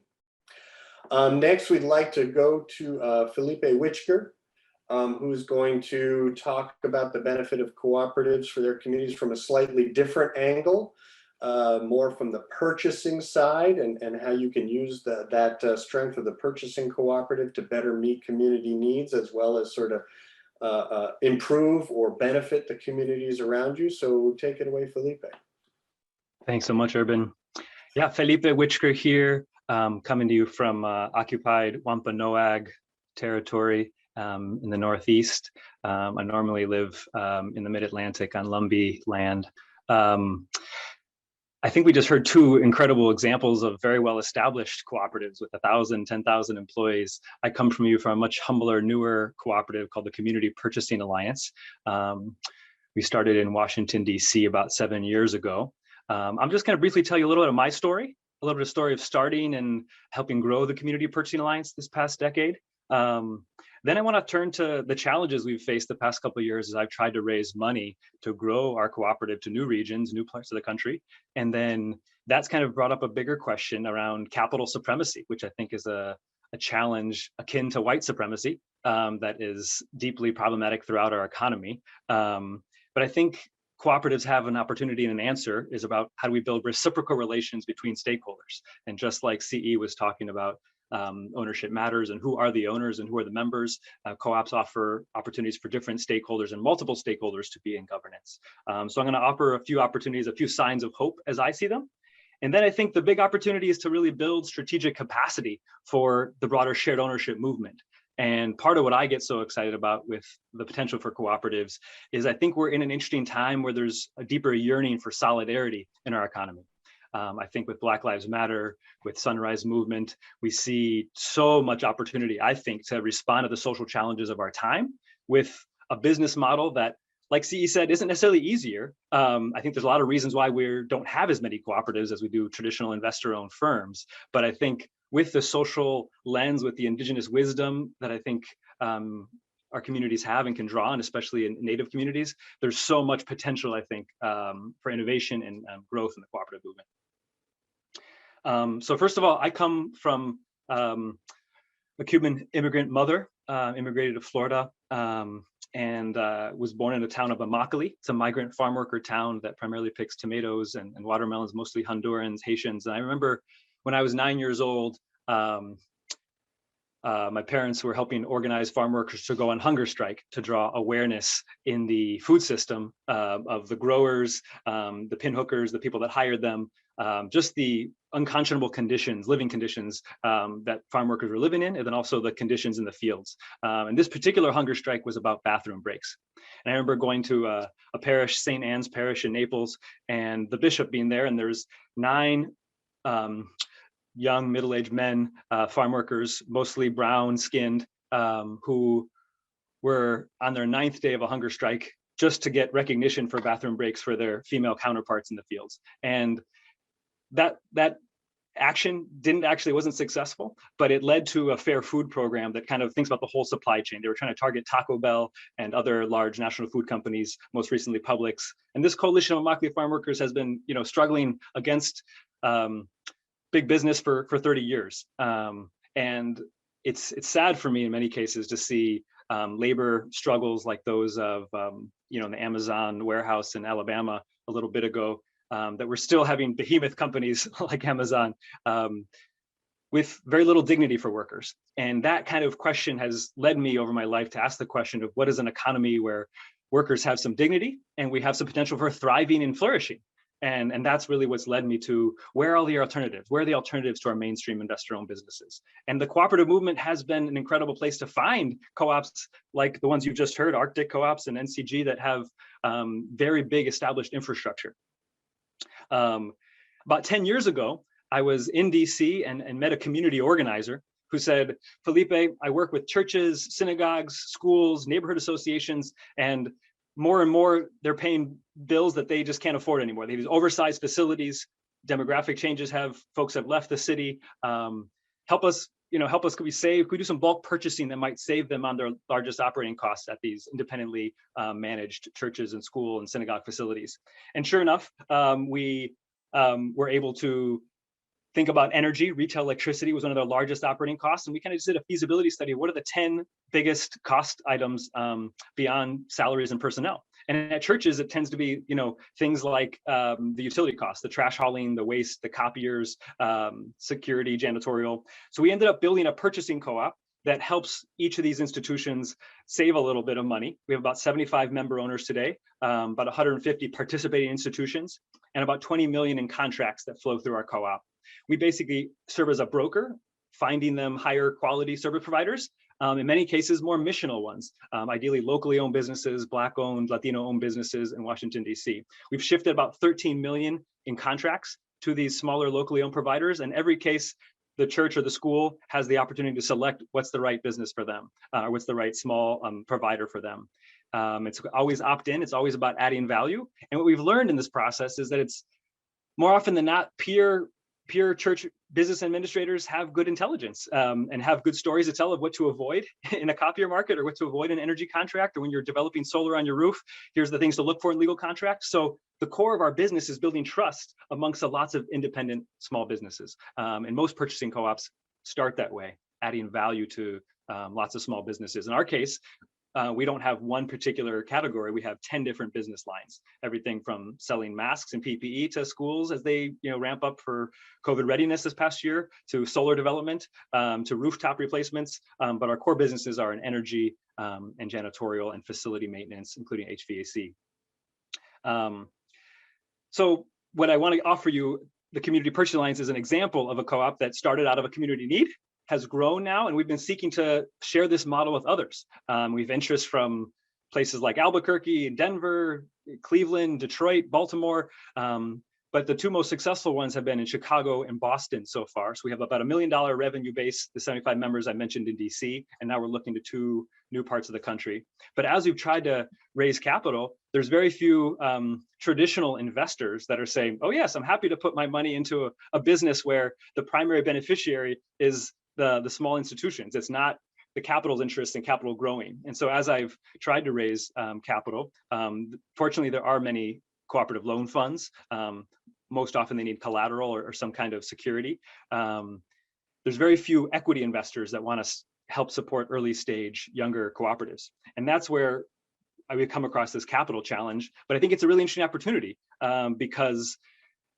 Next, we'd like to go to Felipe Witchger, who's going to talk about the benefit of cooperatives for their communities from a slightly different angle, more from the purchasing side, and how you can use that strength of the purchasing cooperative to better meet community needs, as well as sort of improve or benefit the communities around you. So take it away, Felipe. Thanks so much, Erbin. Yeah, Felipe Witchger here, coming to you from occupied Wampanoag territory in the Northeast. I normally live in the mid-Atlantic on Lumbee land. I think we just heard two incredible examples of very well-established cooperatives with 1,000, 10,000 employees. I come from a much humbler, newer cooperative called the Community Purchasing Alliance. We started in Washington, D.C. about 7 years ago. I'm just going to briefly tell you a little bit of my story, a little bit of story of starting and helping grow the Community Purchasing Alliance this past decade. Then I want to turn to the challenges we've faced the past couple of years as I've tried to raise money to grow our cooperative to new regions, new parts of the country. And then that's kind of brought up a bigger question around capital supremacy, which I think is a challenge akin to white supremacy that is deeply problematic throughout our economy. But I think cooperatives have an opportunity, and an answer is about how do we build reciprocal relations between stakeholders. And just like CE was talking about, ownership matters and who are the owners and who are the members. Co-ops offer opportunities for different stakeholders and multiple stakeholders to be in governance. So I'm going to offer a few opportunities, a few signs of hope as I see them. And then I think the big opportunity is to really build strategic capacity for the broader shared ownership movement. And part of what I get so excited about with the potential for cooperatives is I think we're in an interesting time where there's a deeper yearning for solidarity in our economy. I think with Black Lives Matter, with Sunrise Movement, we see so much opportunity, I think, to respond to the social challenges of our time with a business model that, like CE said, isn't necessarily easier. I think there's a lot of reasons why we don't have as many cooperatives as we do traditional investor-owned firms. But I think with the social lens, with the indigenous wisdom that I think our communities have and can draw on, especially in Native communities, there's so much potential, I think, for innovation and growth in the cooperative movement. So first of all, I come from a Cuban immigrant mother, immigrated to Florida, and was born in the town of Immokalee. It's a migrant farm worker town that primarily picks tomatoes and watermelons, mostly Hondurans, Haitians. And I remember when I was 9 years old, my parents were helping organize farm workers to go on hunger strike to draw awareness in the food system of the growers, the pinhookers, the people that hired them, just the unconscionable conditions, living conditions that farm workers were living in, and then also the conditions in the fields. And this particular hunger strike was about bathroom breaks. And I remember going to a parish, St. Anne's Parish in Naples, and the bishop being there, and there's 9 young middle-aged men, farm workers, mostly brown-skinned, who were on their 9th day of a hunger strike just to get recognition for bathroom breaks for their female counterparts in the fields. And that action wasn't successful, but it led to a fair food program that kind of thinks about the whole supply chain. They were trying to target Taco Bell and other large national food companies, most recently Publix. And this coalition of Immokalee farm workers has been, struggling against big business for 30 years. And it's sad for me in many cases to see labor struggles like those of, in the Amazon warehouse in Alabama a little bit ago, that we're still having behemoth companies like Amazon with very little dignity for workers. And that kind of question has led me over my life to ask the question of what is an economy where workers have some dignity and we have some potential for thriving and flourishing. And that's really what's led me to where are the alternatives? Where are the alternatives to our mainstream investor-owned businesses? And the cooperative movement has been an incredible place to find co-ops like the ones you've just heard, Arctic co-ops and NCG, that have very big established infrastructure. About 10 years ago, I was in DC and met a community organizer who said, Felipe, I work with churches, synagogues, schools, neighborhood associations, and more, they're paying bills that they just can't afford anymore. They have these oversized facilities, demographic changes folks have left the city. Help us, could we do some bulk purchasing that might save them on their largest operating costs at these independently managed churches and school and synagogue facilities. And sure enough, we were able to think about energy. Retail electricity was one of their largest operating costs. And we kind of just did a feasibility study. What are the 10 biggest cost items beyond salaries and personnel? And at churches, it tends to be, things like the utility costs, the trash hauling, the waste, the copiers, security, janitorial. So we ended up building a purchasing co-op that helps each of these institutions save a little bit of money. We have about 75 member owners today, about 150 participating institutions, and about 20 million in contracts that flow through our co-op. We basically serve as a broker, finding them higher quality service providers, in many cases more missional ones, ideally locally owned businesses, Black owned, Latino owned businesses in Washington, DC. We've shifted about 13 million in contracts to these smaller locally owned providers. And every case, the church or the school has the opportunity to select what's the right business for them, or what's the right small provider for them. It's always opt-in, it's always about adding value. And what we've learned in this process is that it's more often than not, peer church business administrators have good intelligence and have good stories to tell of what to avoid in a copier market or what to avoid in an energy contract, or when you're developing solar on your roof, here's the things to look for in legal contracts. So the core of our business is building trust amongst lots of independent small businesses. And most purchasing co-ops start that way, adding value to lots of small businesses. In our case, we don't have one particular category. We have 10 different business lines, everything from selling masks and PPE to schools as they ramp up for COVID readiness this past year, to solar development, to rooftop replacements. But our core businesses are in energy and janitorial and facility maintenance, including HVAC. So what I want to offer you, the Community Purchasing Alliance, is an example of a co-op that started out of a community need, has grown now, and we've been seeking to share this model with others. We've interest from places like Albuquerque, Denver, Cleveland, Detroit, Baltimore, but the two most successful ones have been in Chicago and Boston so far. So we have about $1 million revenue base, the 75 members I mentioned in DC, and now we're looking to 2 new parts of the country. But as we've tried to raise capital, there's very few traditional investors that are saying, oh yes, I'm happy to put my money into a business where the primary beneficiary is the small institutions. It's not the capital's interest in capital growing. And so as I've tried to raise capital, fortunately, there are many cooperative loan funds. Most often they need collateral or some kind of security. There's very few equity investors that want to help support early stage younger cooperatives. And that's where I would come across this capital challenge. But I think it's a really interesting opportunity because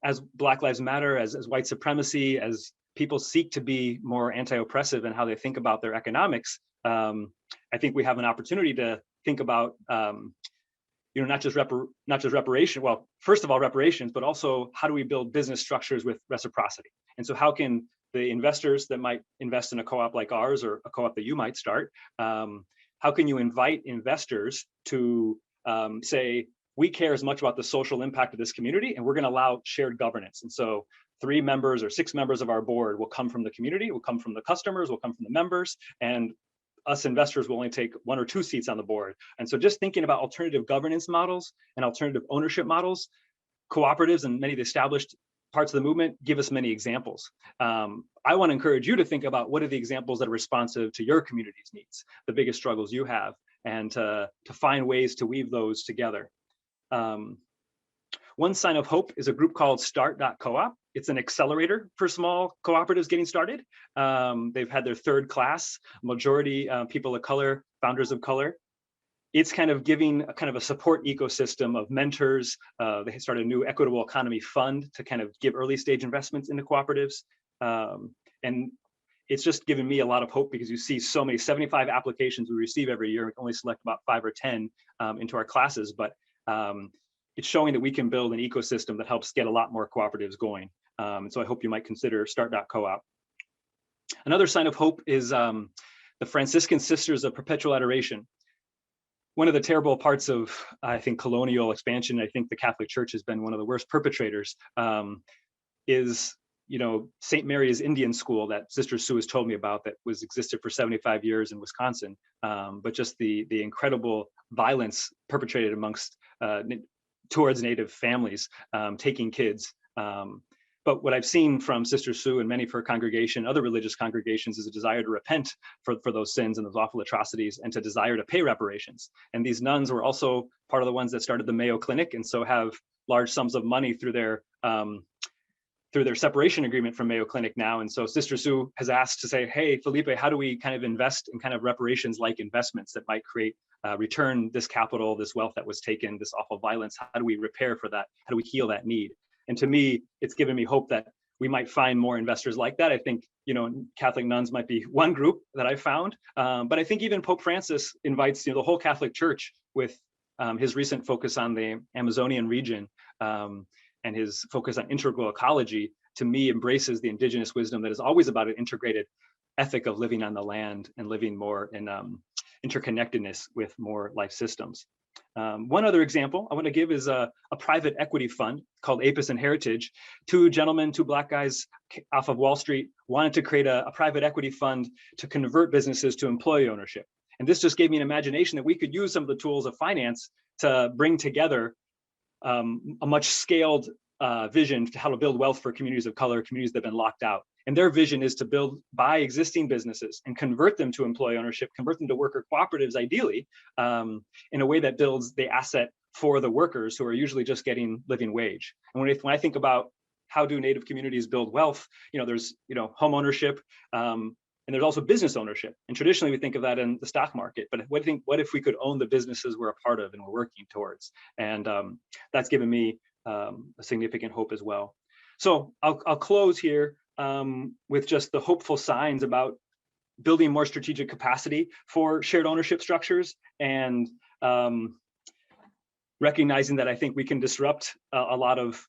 as Black Lives Matter, as white supremacy, as people seek to be more anti-oppressive in how they think about their economics, I think we have an opportunity to think about, not just reparation. Well, first of all, reparations, but also how do we build business structures with reciprocity? And so how can the investors that might invest in a co-op like ours, or a co-op that you might start, how can you invite investors to say, we care as much about the social impact of this community, and we're going to allow shared governance. And so 3 members or 6 members of our board will come from the community, will come from the customers, will come from the members, and us investors will only take 1 or 2 seats on the board. And so just thinking about alternative governance models and alternative ownership models, cooperatives and many of the established parts of the movement give us many examples. I want to encourage you to think about what are the examples that are responsive to your community's needs, the biggest struggles you have, and to find ways to weave those together. One sign of hope is a group called Start.coop. It's an accelerator for small cooperatives getting started. They've had their 3rd class, majority people of color, founders of color. It's kind of giving a kind of a support ecosystem of mentors. They started a new equitable economy fund to kind of give early stage investments into cooperatives. And it's just given me a lot of hope, because you see so many 75 applications we receive every year. We only select about 5 or 10 into our classes, but it's showing that we can build an ecosystem that helps get a lot more cooperatives going. And so I hope you might consider Start.coop. Another sign of hope is the Franciscan Sisters of Perpetual Adoration. One of the terrible parts of, I think, colonial expansion, I think the Catholic Church has been one of the worst perpetrators, is, St. Mary's Indian School that Sister Sue has told me about, that was existed for 75 years in Wisconsin, but just the incredible violence perpetrated amongst towards Native families, taking kids. But what I've seen from Sister Sue and many of her congregation, other religious congregations, is a desire to repent for those sins and those awful atrocities, and to desire to pay reparations. And these nuns were also part of the ones that started the Mayo Clinic, and so have large sums of money through their separation agreement from Mayo Clinic now. And so Sister Sue has asked to say, hey, Felipe, how do we kind of invest in kind of reparations-like investments that might create, return this capital, this wealth that was taken, this awful violence? How do we repair for that? How do we heal that need? And to me, it's given me hope that we might find more investors like that. I think, Catholic nuns might be one group that I found, but I think even Pope Francis invites, the whole Catholic Church with his recent focus on the Amazonian region, and his focus on integral ecology, to me, embraces the indigenous wisdom that is always about an integrated ethic of living on the land and living more in interconnectedness with more life systems. One other example I want to give is a private equity fund called Apis and Heritage. 2 gentlemen, 2 Black guys off of Wall Street, wanted to create a private equity fund to convert businesses to employee ownership. And this just gave me an imagination that we could use some of the tools of finance to bring together a much scaled vision to how to build wealth for communities of color, communities that have been locked out. And their vision is to buy existing businesses and convert them to employee ownership, convert them to worker cooperatives, ideally, in a way that builds the asset for the workers, who are usually just getting living wage. And when I think about how do Native communities build wealth, there's home ownership, and there's also business ownership. And traditionally we think of that in the stock market, but what if we could own the businesses we're a part of and we're working towards? And that's given me a significant hope as well. So I'll close here with just the hopeful signs about building more strategic capacity for shared ownership structures, and recognizing that I think we can disrupt a lot of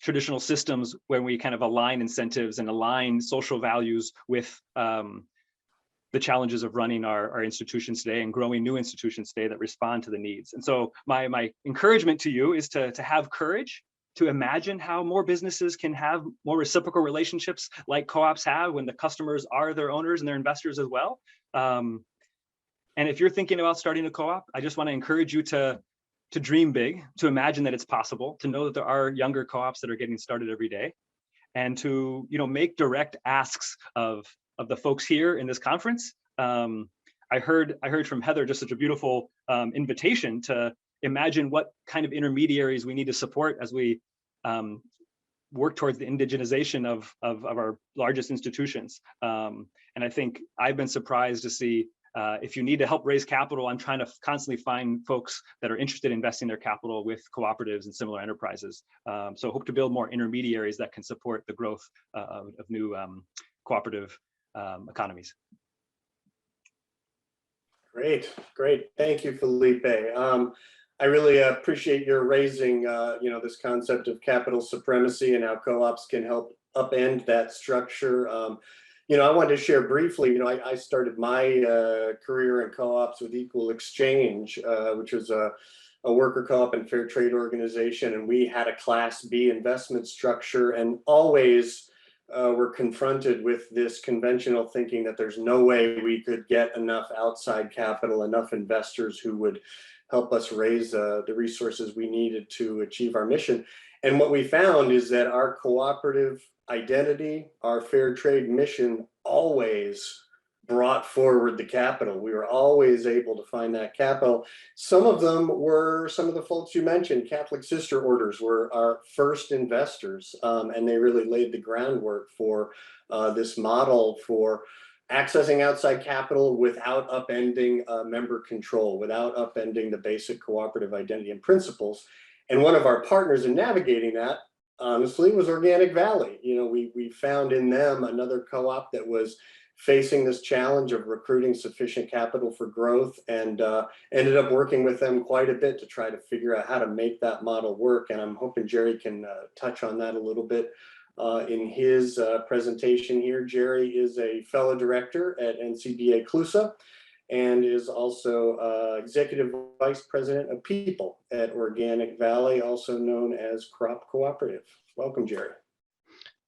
traditional systems when we kind of align incentives and align social values with the challenges of running our institutions today and growing new institutions today that respond to the needs. And so my encouragement to you is to have courage to imagine how more businesses can have more reciprocal relationships like co-ops have, when the customers are their owners and their investors as well. And if you're thinking about starting a co-op, I just want to encourage you to dream big, to imagine that it's possible, to know that there are younger co-ops that are getting started every day, and to make direct asks of the folks here in this conference. I heard from Heather just such a beautiful invitation to imagine what kind of intermediaries we need to support as we work towards the indigenization of our largest institutions. And I think I've been surprised to see If you need to help raise capital, I'm trying to constantly find folks that are interested in investing their capital with cooperatives and similar enterprises. So hope to build more intermediaries that can support the growth of new cooperative economies. Great, great. Thank you, Felipe. I really appreciate your raising, this concept of capital supremacy and how co-ops can help upend that structure. I wanted to share briefly, I started my career in co-ops with Equal Exchange, which was a worker co-op and fair trade organization. And we had a Class B investment structure, and always were confronted with this conventional thinking that there's no way we could get enough outside capital, enough investors who would help us raise the resources we needed to achieve our mission. And what we found is that our cooperative identity, our fair trade mission, always brought forward the capital. We were always able to find that capital. Some of them were some of the folks you mentioned. Catholic Sister Orders were our first investors, and they really laid the groundwork for this model for accessing outside capital without upending member control, without upending the basic cooperative identity and principles. And one of our partners in navigating that, honestly, was Organic Valley. We found in them another co-op that was facing this challenge of recruiting sufficient capital for growth, and ended up working with them quite a bit to try to figure out how to make that model work. And I'm hoping Jerry can touch on that a little bit in his presentation here. Jerry is a fellow director at NCBA CLUSA and is also Executive Vice President of People at Organic Valley, also known as Crop Cooperative. Welcome, Jerry.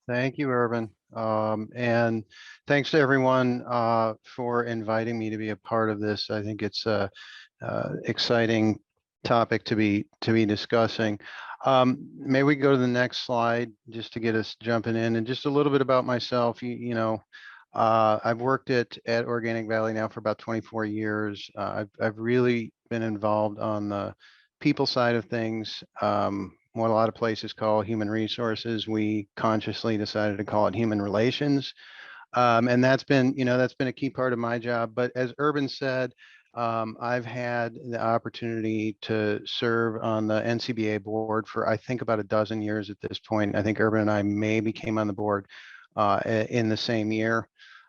Thank you, Erbin. And thanks to everyone for inviting me to be a part of this. I think it's a exciting topic to be discussing. May we go to the next slide just to get us jumping in, and just a little bit about myself. I've worked at Organic Valley now for about 24 years. I've really been involved on the people side of things. What a lot of places call human resources, we consciously decided to call it human relations. And that's been a key part of my job. But as Erbin said, I've had the opportunity to serve on the NCBA board for, I think, about a dozen years at this point. I think Erbin and I maybe came on the board in the same year.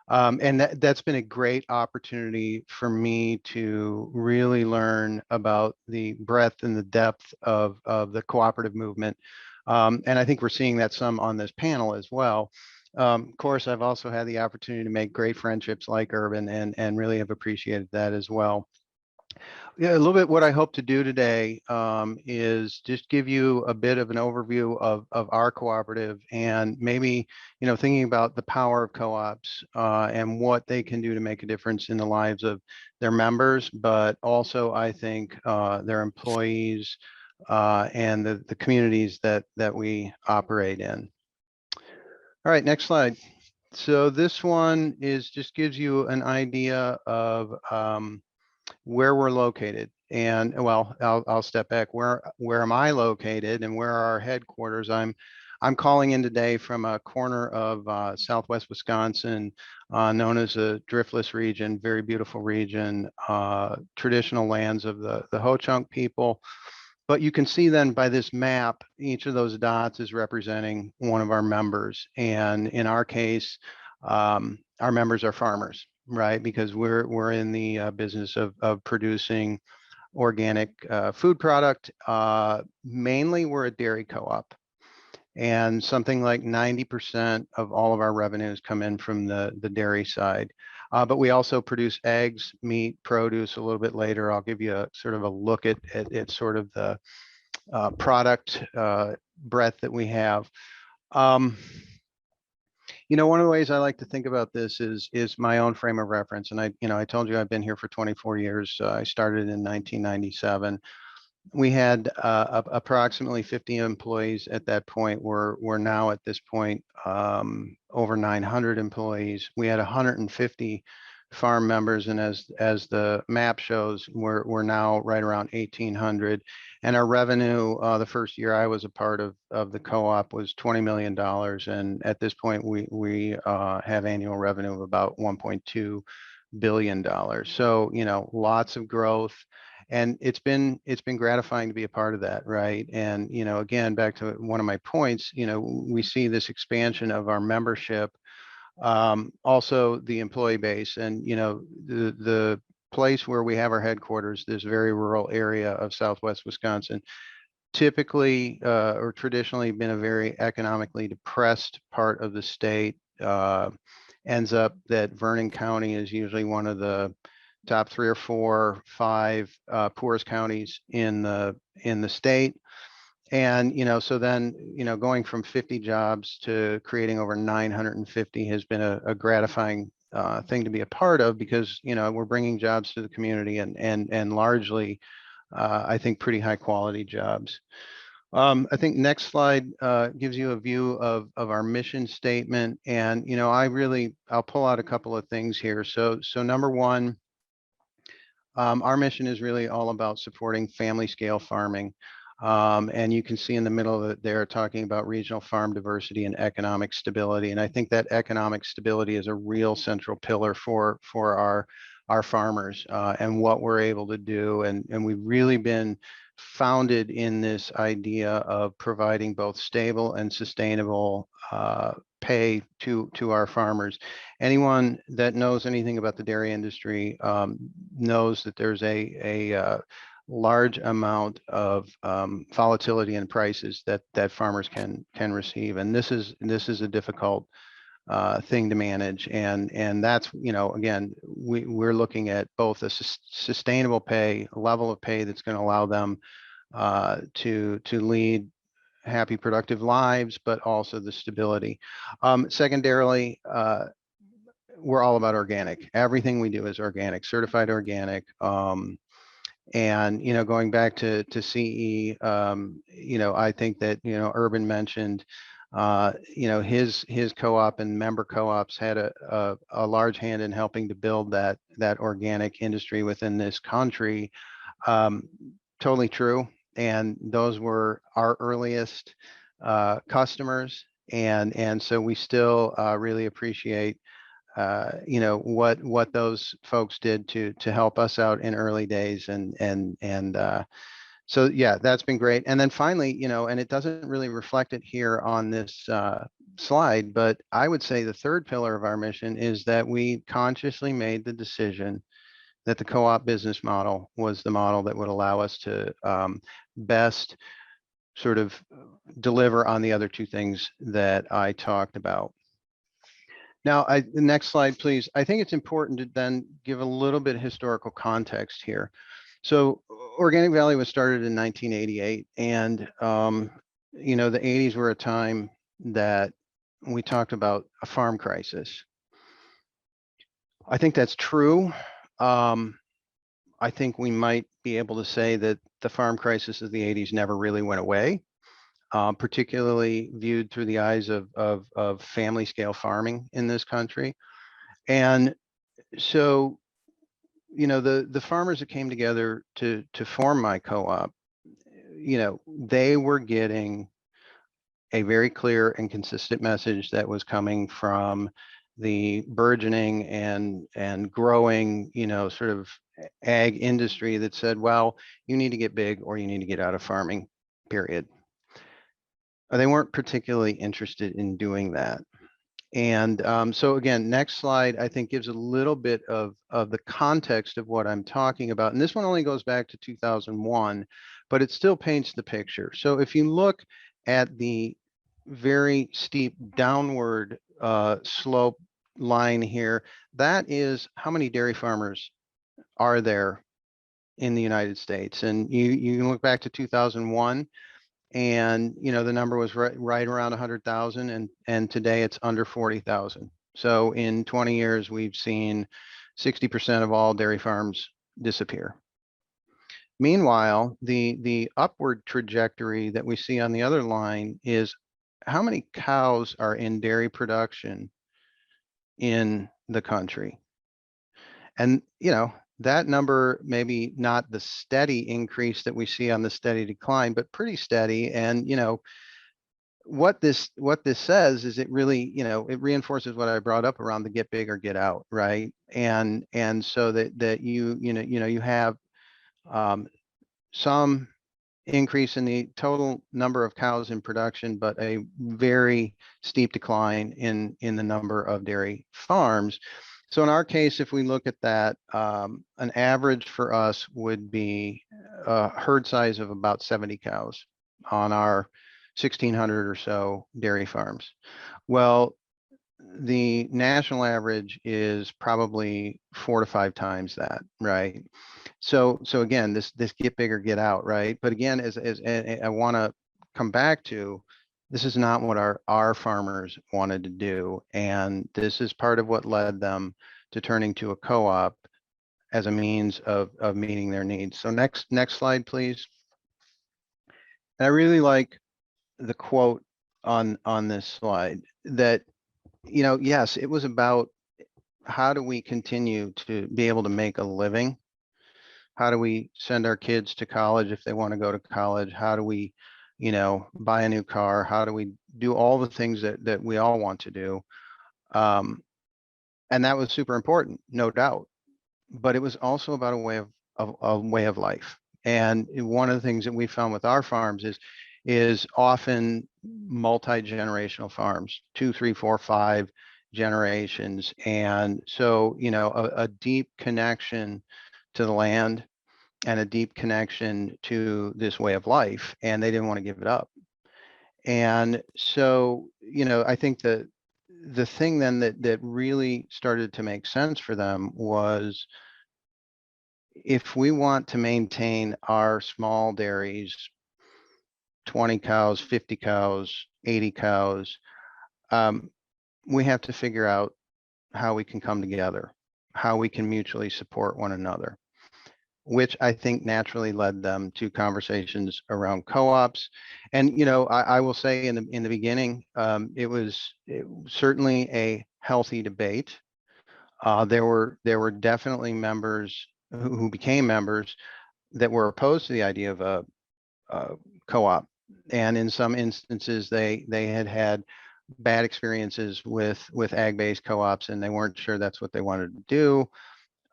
And that's been a great opportunity for me to really learn about the breadth and the depth of the cooperative movement. And I think we're seeing that some on this panel as well. Of course, I've also had the opportunity to make great friendships like Erbin, and really have appreciated that as well. Yeah, a little bit what I hope to do today is just give you a bit of an overview of our cooperative, and maybe, thinking about the power of co-ops and what they can do to make a difference in the lives of their members, but also, I think, their employees and the communities that we operate in. All right, next slide. So this one just gives you an idea of where we're located. And well, I'll step back. Where am I located, and where are our headquarters? I'm calling in today from a corner of Southwest Wisconsin, known as the Driftless region, very beautiful region, traditional lands of the Ho-Chunk people. But you can see then by this map, each of those dots is representing one of our members. And in our case, our members are farmers, right? Because we're in the business of producing organic food product. Mainly, we're a dairy co-op, and something like 90% of all of our revenues come in from the dairy side. But we also produce eggs, meat, produce a little bit later. I'll give you a sort of a look at sort of the product breadth that we have. One of the ways I like to think about this is my own frame of reference. And I told you I've been here for 24 years. I started in 1997. We had approximately 50 employees at that point. We're now at this point over 900 employees. We had 150 farm members, and as the map shows, we're now right around 1,800. And our revenue the first year I was a part of the co-op was $20 million, and at this point we have annual revenue of about $1.2 billion. So, lots of growth. And it's been gratifying to be a part of that, right? And, again, back to one of my points, we see this expansion of our membership, also the employee base, and, the place where we have our headquarters, this very rural area of Southwest Wisconsin, typically or traditionally been a very economically depressed part of the state. Ends up that Vernon County is usually one of the top 3 or 4, 5 poorest counties in the state. And, so then, going from 50 jobs to creating over 950 has been a gratifying thing to be a part of, because, we're bringing jobs to the community, and largely, I think, pretty high quality jobs. I think next slide gives you a view of our mission statement. And, I'll pull out a couple of things here. So number one, our mission is really all about supporting family scale farming. And you can see in the middle of it there talking about regional farm diversity and economic stability. And I think that economic stability is a real central pillar for our farmers and what we're able to do. And we've really been founded in this idea of providing both stable and sustainable pay to our farmers. Anyone that knows anything about the dairy industry knows that there's a large amount of volatility in prices that farmers can receive, and this is a difficult thing to manage. And that's, again, we're looking at both a sustainable pay, a level of pay that's going to allow them to lead happy, productive lives, but also the stability. Secondarily, we're all about organic. Everything we do is organic, certified organic. And, going back to CE, I think that, Erbin mentioned, his co-op and member co-ops had a large hand in helping to build that organic industry within this country. Totally true. And those were our earliest customers. And so we still really appreciate what those folks did to help us out in early days. And so, yeah, that's been great. And then finally, and it doesn't really reflect it here on this slide, but I would say the third pillar of our mission is that we consciously made the decision that the co-op business model was the model that would allow us to best sort of deliver on the other two things that I talked about. Now, the next slide, please. I think it's important to then give a little bit of historical context here. So Organic Valley was started in 1988, and the 80s were a time that we talked about a farm crisis. I think that's true. I think we might be able to say that the farm crisis of the 80s never really went away, particularly viewed through the eyes of family scale farming in this country. And so, the farmers that came together to form my co-op, they were getting a very clear and consistent message that was coming from the burgeoning and growing, sort of ag industry that said, well, you need to get big or you need to get out of farming, period. They weren't particularly interested in doing that. And so again, next slide, I think, gives a little bit of the context of what I'm talking about. And this one only goes back to 2001, but it still paints the picture. So if you look at the very steep downward slope line here, that is how many dairy farmers are there in the United States. And you can look back to 2001, and the number was right around 100,000, and today it's under 40,000. So in 20 years, we've seen 60% of all dairy farms disappear. Meanwhile, the upward trajectory that we see on the other line is how many cows are in dairy production in the country. And, that number, maybe not the steady increase that we see on the steady decline, but pretty steady. And, what this says is it really, it reinforces what I brought up around the get big or get out, right? And so that you have some increase in the total number of cows in production, but a very steep decline in the number of dairy farms. So in our case, if we look at that, an average for us would be a herd size of about 70 cows on our 1,600 or so dairy farms. Well, the national average is probably 4 to 5 times that, right? So again, this get bigger, get out, right? But again, as I want to come back to, this is not what our farmers wanted to do, and this is part of what led them to turning to a co-op as a means of meeting their needs. So next slide, please. And I really like the quote on this slide that, yes, it was about how do we continue to be able to make a living? How do we send our kids to college if they want to go to college? How do we, buy a new car? How do we do all the things that we all want to do? And that was super important, no doubt. But it was also about a way of life. And one of the things that we found with our farms is often multi-generational farms, 2, 3, 4, 5 generations. And so, a deep connection to the land and a deep connection to this way of life, and they didn't want to give it up. And so, I think that the thing then that really started to make sense for them was, if we want to maintain our small dairies, 20 cows, 50 cows, 80 cows, we have to figure out how we can come together, how we can mutually support one another, which I think naturally led them to conversations around co-ops. And, I will say in the beginning, it was certainly a healthy debate. There were definitely members who became members that were opposed to the idea of a co-op. And in some instances, they had bad experiences with ag-based co-ops, and they weren't sure that's what they wanted to do.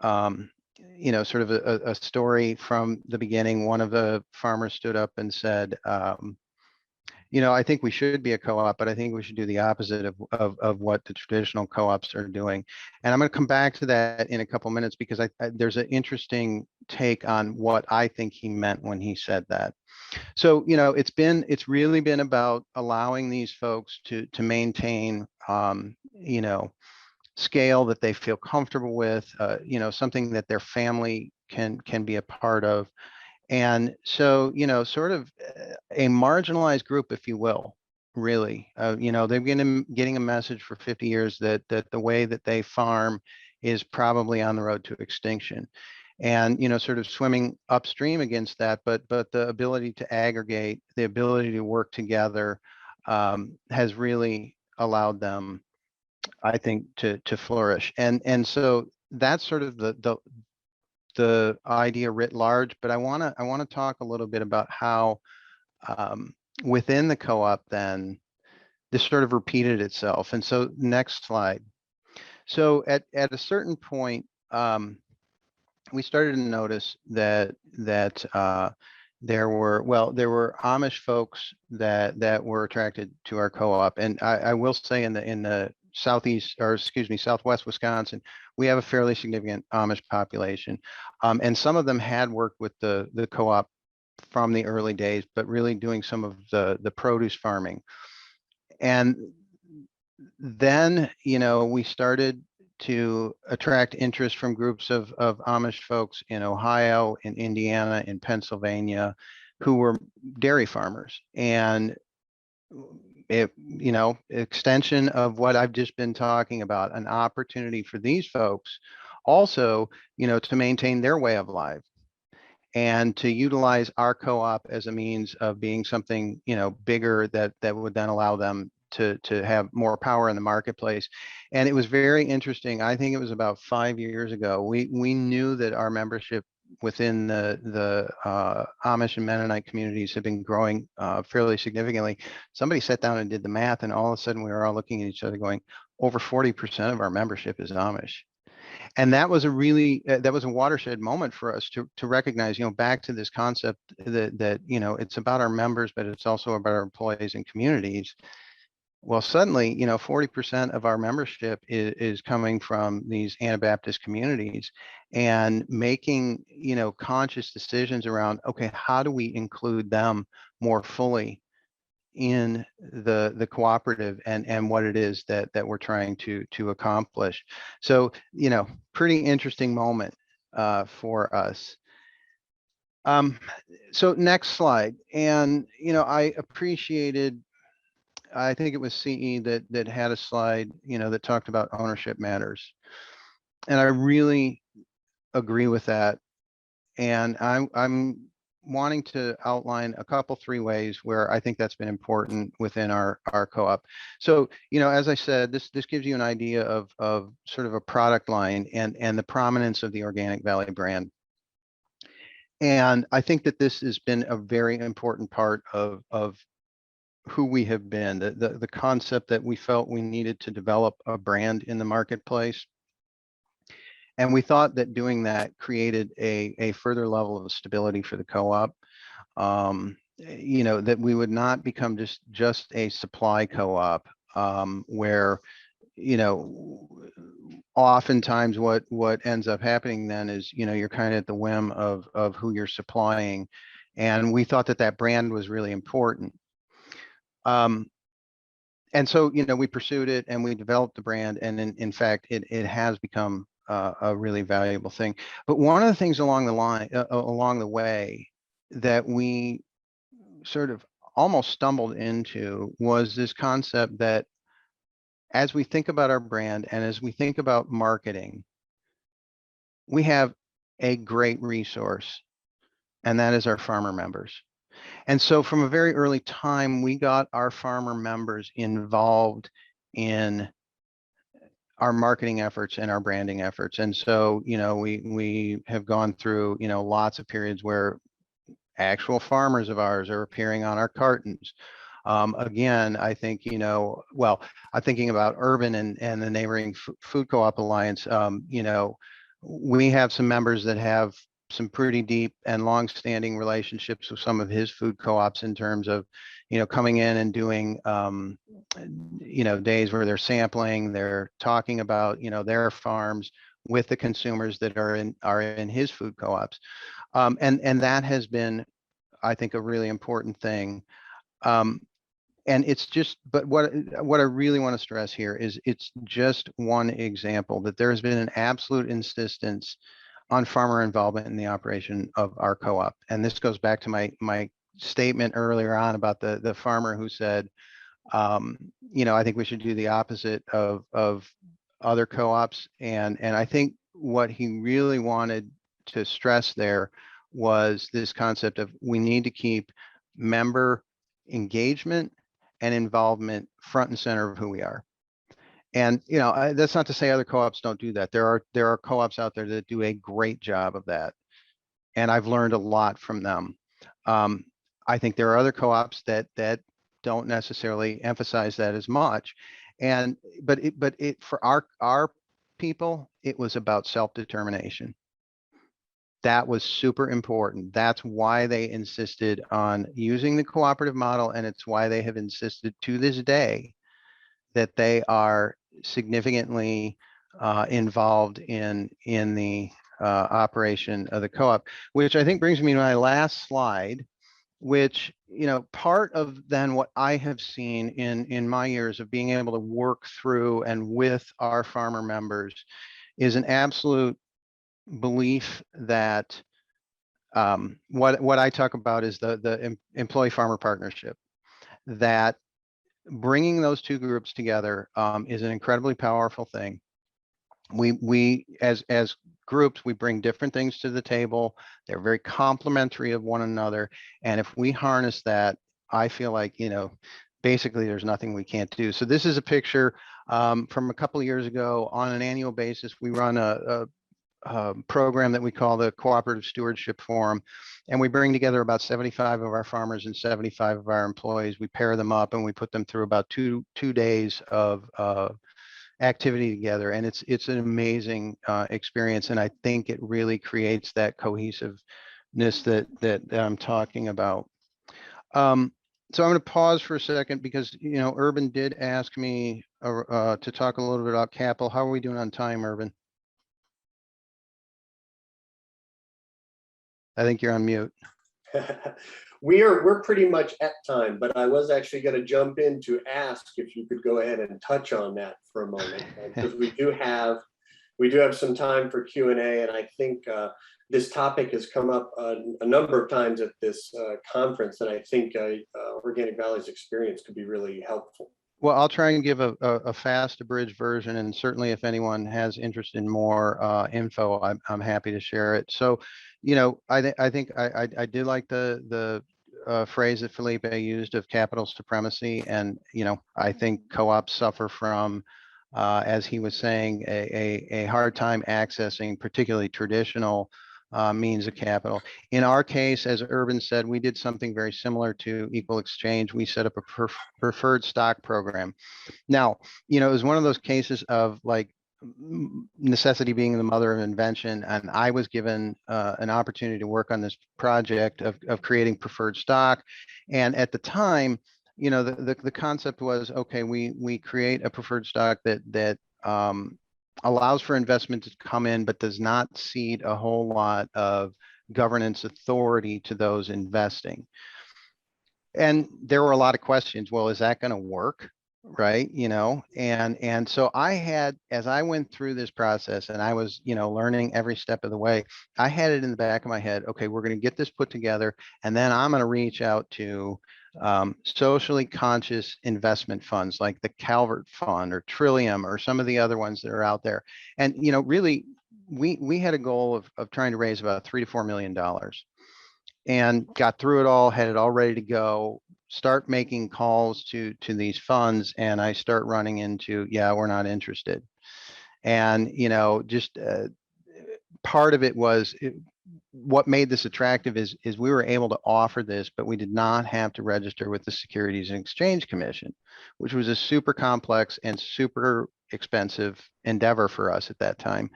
Sort of a story from the beginning, one of the farmers stood up and said, I think we should be a co-op, but I think we should do the opposite of what the traditional co-ops are doing. And I'm going to come back to that in a couple minutes, because there's an interesting take on what I think he meant when he said that. So, it's really been about allowing these folks to maintain, scale that they feel comfortable with, something that their family can be a part of. And so, sort of a marginalized group, if you will, really, they've been getting a message for 50 years that the way that they farm is probably on the road to extinction. And, sort of swimming upstream against that, but the ability to aggregate, the ability to work together, has really allowed them, I think, to flourish. And so that's sort of the idea writ large. But I want to talk a little bit about how, within the co-op, then this sort of repeated itself. And so next slide. So at a certain point, we started to notice that there were Amish folks that were attracted to our co-op. And I will say in the southwest Wisconsin, we have a fairly significant Amish population. And some of them had worked with the co-op from the early days, but really doing some of the produce farming. And then, we started to attract interest from groups of Amish folks in Ohio, in Indiana, in Pennsylvania, who were dairy farmers. And extension of what I've just been talking about, an opportunity for these folks also, to maintain their way of life and to utilize our co-op as a means of being something, bigger that would then allow them to have more power in the marketplace. And it was very interesting. I think it was about 5 years ago, we knew that our membership within the Amish and Mennonite communities have been growing fairly significantly. Somebody sat down and did the math, and all of a sudden we were all looking at each other going, over 40% of our membership is Amish. And that was a really, that was a watershed moment for us to recognize, back to this concept that, it's about our members, but it's also about our employees and communities. Well, suddenly, 40% of our membership is coming from these Anabaptist communities, and making, conscious decisions around, okay, how do we include them more fully in the cooperative and what it is that we're trying to accomplish. So, pretty interesting moment for us. So next slide. And, I appreciated, I think it was CE that had a slide, that talked about ownership matters. And I really agree with that. And I'm wanting to outline a couple, 3 ways where I think that's been important within our co-op. So, as I said, this gives you an idea of sort of a product line and the prominence of the Organic Valley brand. And I think that this has been a very important part of who we have been, the concept that we felt we needed to develop a brand in the marketplace. And we thought that doing that created a further level of stability for the co-op, that we would not become just a supply co-op, where, oftentimes what ends up happening then is, you're kind of at the whim of who you're supplying. And we thought that brand was really important. And so, we pursued it and we developed the brand. And in fact, it has become a really valuable thing. But one of the things along the way that we sort of almost stumbled into was this concept that as we think about our brand and as we think about marketing, we have a great resource, and that is our farmer members. And so from a very early time, we got our farmer members involved in our marketing efforts and our branding efforts. And so, we have gone through, lots of periods where actual farmers of ours are appearing on our cartons. Again, I think, well, I'm thinking about Erbin and the neighboring food co-op alliance. We have some members that have some pretty deep and long-standing relationships with some of his food co-ops in terms of, coming in and doing, days where they're sampling, they're talking about, their farms with the consumers that are in his food co-ops. And that has been, I think, a really important thing. And it's just, but what I really want to stress here is it's just one example that there has been an absolute insistence on farmer involvement in the operation of our co-op. And this goes back to my statement earlier on about the farmer who said, I think we should do the opposite of other co-ops. And I think what he really wanted to stress there was this concept of we need to keep member engagement and involvement front and center of who we are. And, that's not to say other co-ops don't do that. There are co-ops out there that do a great job of that. And I've learned a lot from them. I think there are other co-ops that don't necessarily emphasize that as much. But for our people, it was about self-determination. That was super important. That's why they insisted on using the cooperative model. And it's why they have insisted to this day that they are significantly involved in the operation of the co-op, which I think brings me to my last slide, which, part of then what I have seen in my years of being able to work through and with our farmer members is an absolute belief that what I talk about is the employee farmer partnership, that bringing those two groups together is an incredibly powerful thing. We as groups, we bring different things to the table. They're very complementary of one another. And if we harness that, I feel like, basically there's nothing we can't do. So this is a picture from a couple of years ago. On an annual basis, we run a program that we call the Cooperative Stewardship Forum. And we bring together about 75 of our farmers and 75 of our employees. We pair them up and we put them through about two days of activity together. And it's an amazing experience. And I think it really creates that cohesiveness that I'm talking about. So I'm going to pause for a second because, you know, Erbin did ask me to talk a little bit about capital. How are we doing on time, Erbin? I think you're on mute. We're pretty much at time, but I was actually going to jump in to ask if you could go ahead and touch on that for a moment, because we do have some time for Q&A, and I think this topic has come up a number of times at this conference, and I think Organic Valley's experience could be really helpful. Well, I'll try and give a fast abridged version, and certainly if anyone has interest in more info, I'm happy to share it. So, you know, I think I did like the phrase that Felipe used of capital supremacy, and you know, I think co-ops suffer from, as he was saying, a hard time accessing particularly traditional means of capital. In our case, as Erbin said, we did something very similar to Equal Exchange. We set up a preferred stock program. Now, you know, it was one of those cases of like necessity being the mother of invention, and I was given an opportunity to work on this project of creating preferred stock. And at the time, you know, the concept was, okay, we create a preferred stock that allows for investment to come in, but does not cede a whole lot of governance authority to those investing. And there were a lot of questions. Well, is that going to work? Right. You know, and so I had, as I went through this process and I was, you know, learning every step of the way, I had it in the back of my head. Okay, we're going to get this put together, and then I'm going to reach out to socially conscious investment funds like the Calvert Fund or Trillium or some of the other ones that are out there. And, you know, really, we had a goal of trying to raise about $3 to $4 million, and got through it all, had it all ready to go, start making calls to these funds, and I start running into, yeah, we're not interested. And, you know, just part of it was what made this attractive is we were able to offer this, but we did not have to register with the Securities and Exchange Commission, which was a super complex and super expensive endeavor for us at that time.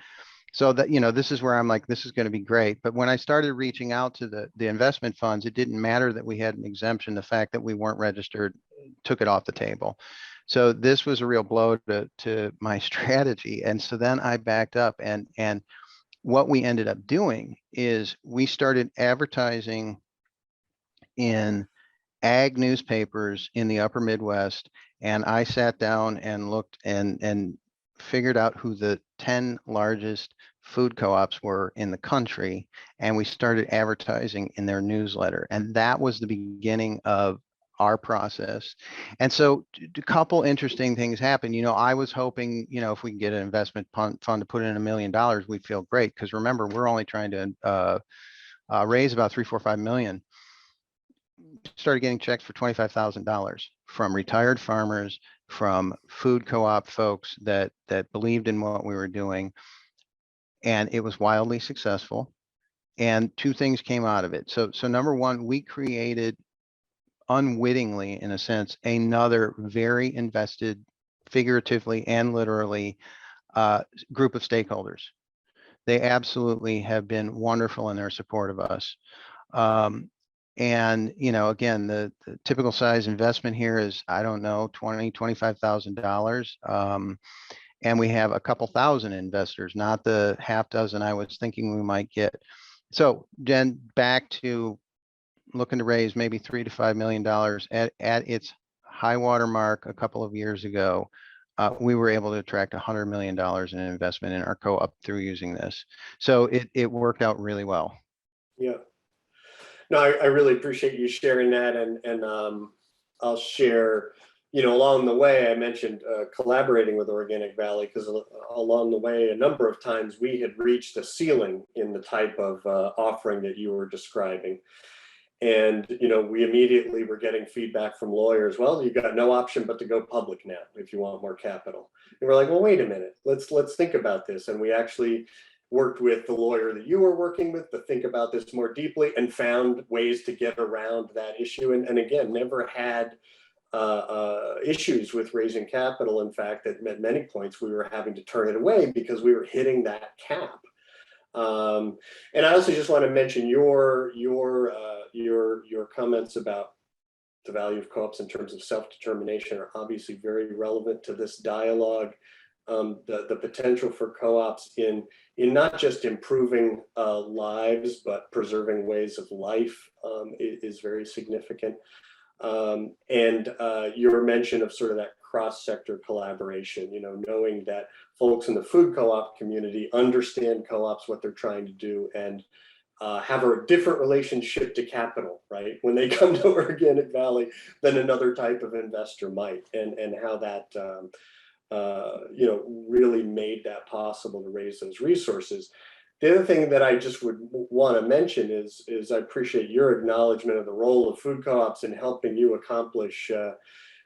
So that, you know, this is where I'm like, this is going to be great. But when I started reaching out to the investment funds, it didn't matter that we had an exemption. The fact that we weren't registered took it off the table. So this was a real blow to my strategy. And so then I backed up, and what we ended up doing is we started advertising in ag newspapers in the upper Midwest. And I sat down and looked and figured out who the 10 largest food co-ops were in the country, and we started advertising in their newsletter. And that was the beginning of our process. And so a couple interesting things happened. You know, I was hoping, you know, if we can get an investment fund to put in $1 million, we'd feel great. Because remember, we're only trying to raise about 3, 4, 5 million. Started getting checks for $25,000 from retired farmers, from food co-op folks that believed in what we were doing, and it was wildly successful. And two things came out of it. So number one, we created, unwittingly in a sense, another very invested, figuratively and literally, group of stakeholders. They absolutely have been wonderful in their support of us. And, you know, again, the typical size investment here is, I don't know, $20,000, $25,000. And we have a couple thousand investors, not the half dozen I was thinking we might get. So then back to looking to raise maybe $3 to $5 million at its high water mark a couple of years ago. We were able to attract $100 million in investment in our co-op through using this. So it worked out really well. Yeah. No, I really appreciate you sharing that, and I'll share, you know, along the way, I mentioned collaborating with Organic Valley, because along the way, a number of times we had reached a ceiling in the type of offering that you were describing. And, you know, we immediately were getting feedback from lawyers. Well, you've got no option but to go public now if you want more capital. And we're like, well, wait a minute, let's think about this. And we actually worked with the lawyer that you were working with to think about this more deeply and found ways to get around that issue. And again, never had issues with raising capital. In fact, at many points we were having to turn it away because we were hitting that cap. And I also just want to mention your comments about the value of co-ops in terms of self-determination are obviously very relevant to this dialogue. The potential for co-ops in not just improving lives, but preserving ways of life is very significant. And your mention of sort of that cross-sector collaboration, you know, knowing that folks in the food co-op community understand co-ops, what they're trying to do, and have a different relationship to capital, right, when they come to Organic Valley than another type of investor might, and how that you know, really made that possible to raise those resources. The other thing that I just would want to mention is I appreciate your acknowledgement of the role of food co-ops in helping you accomplish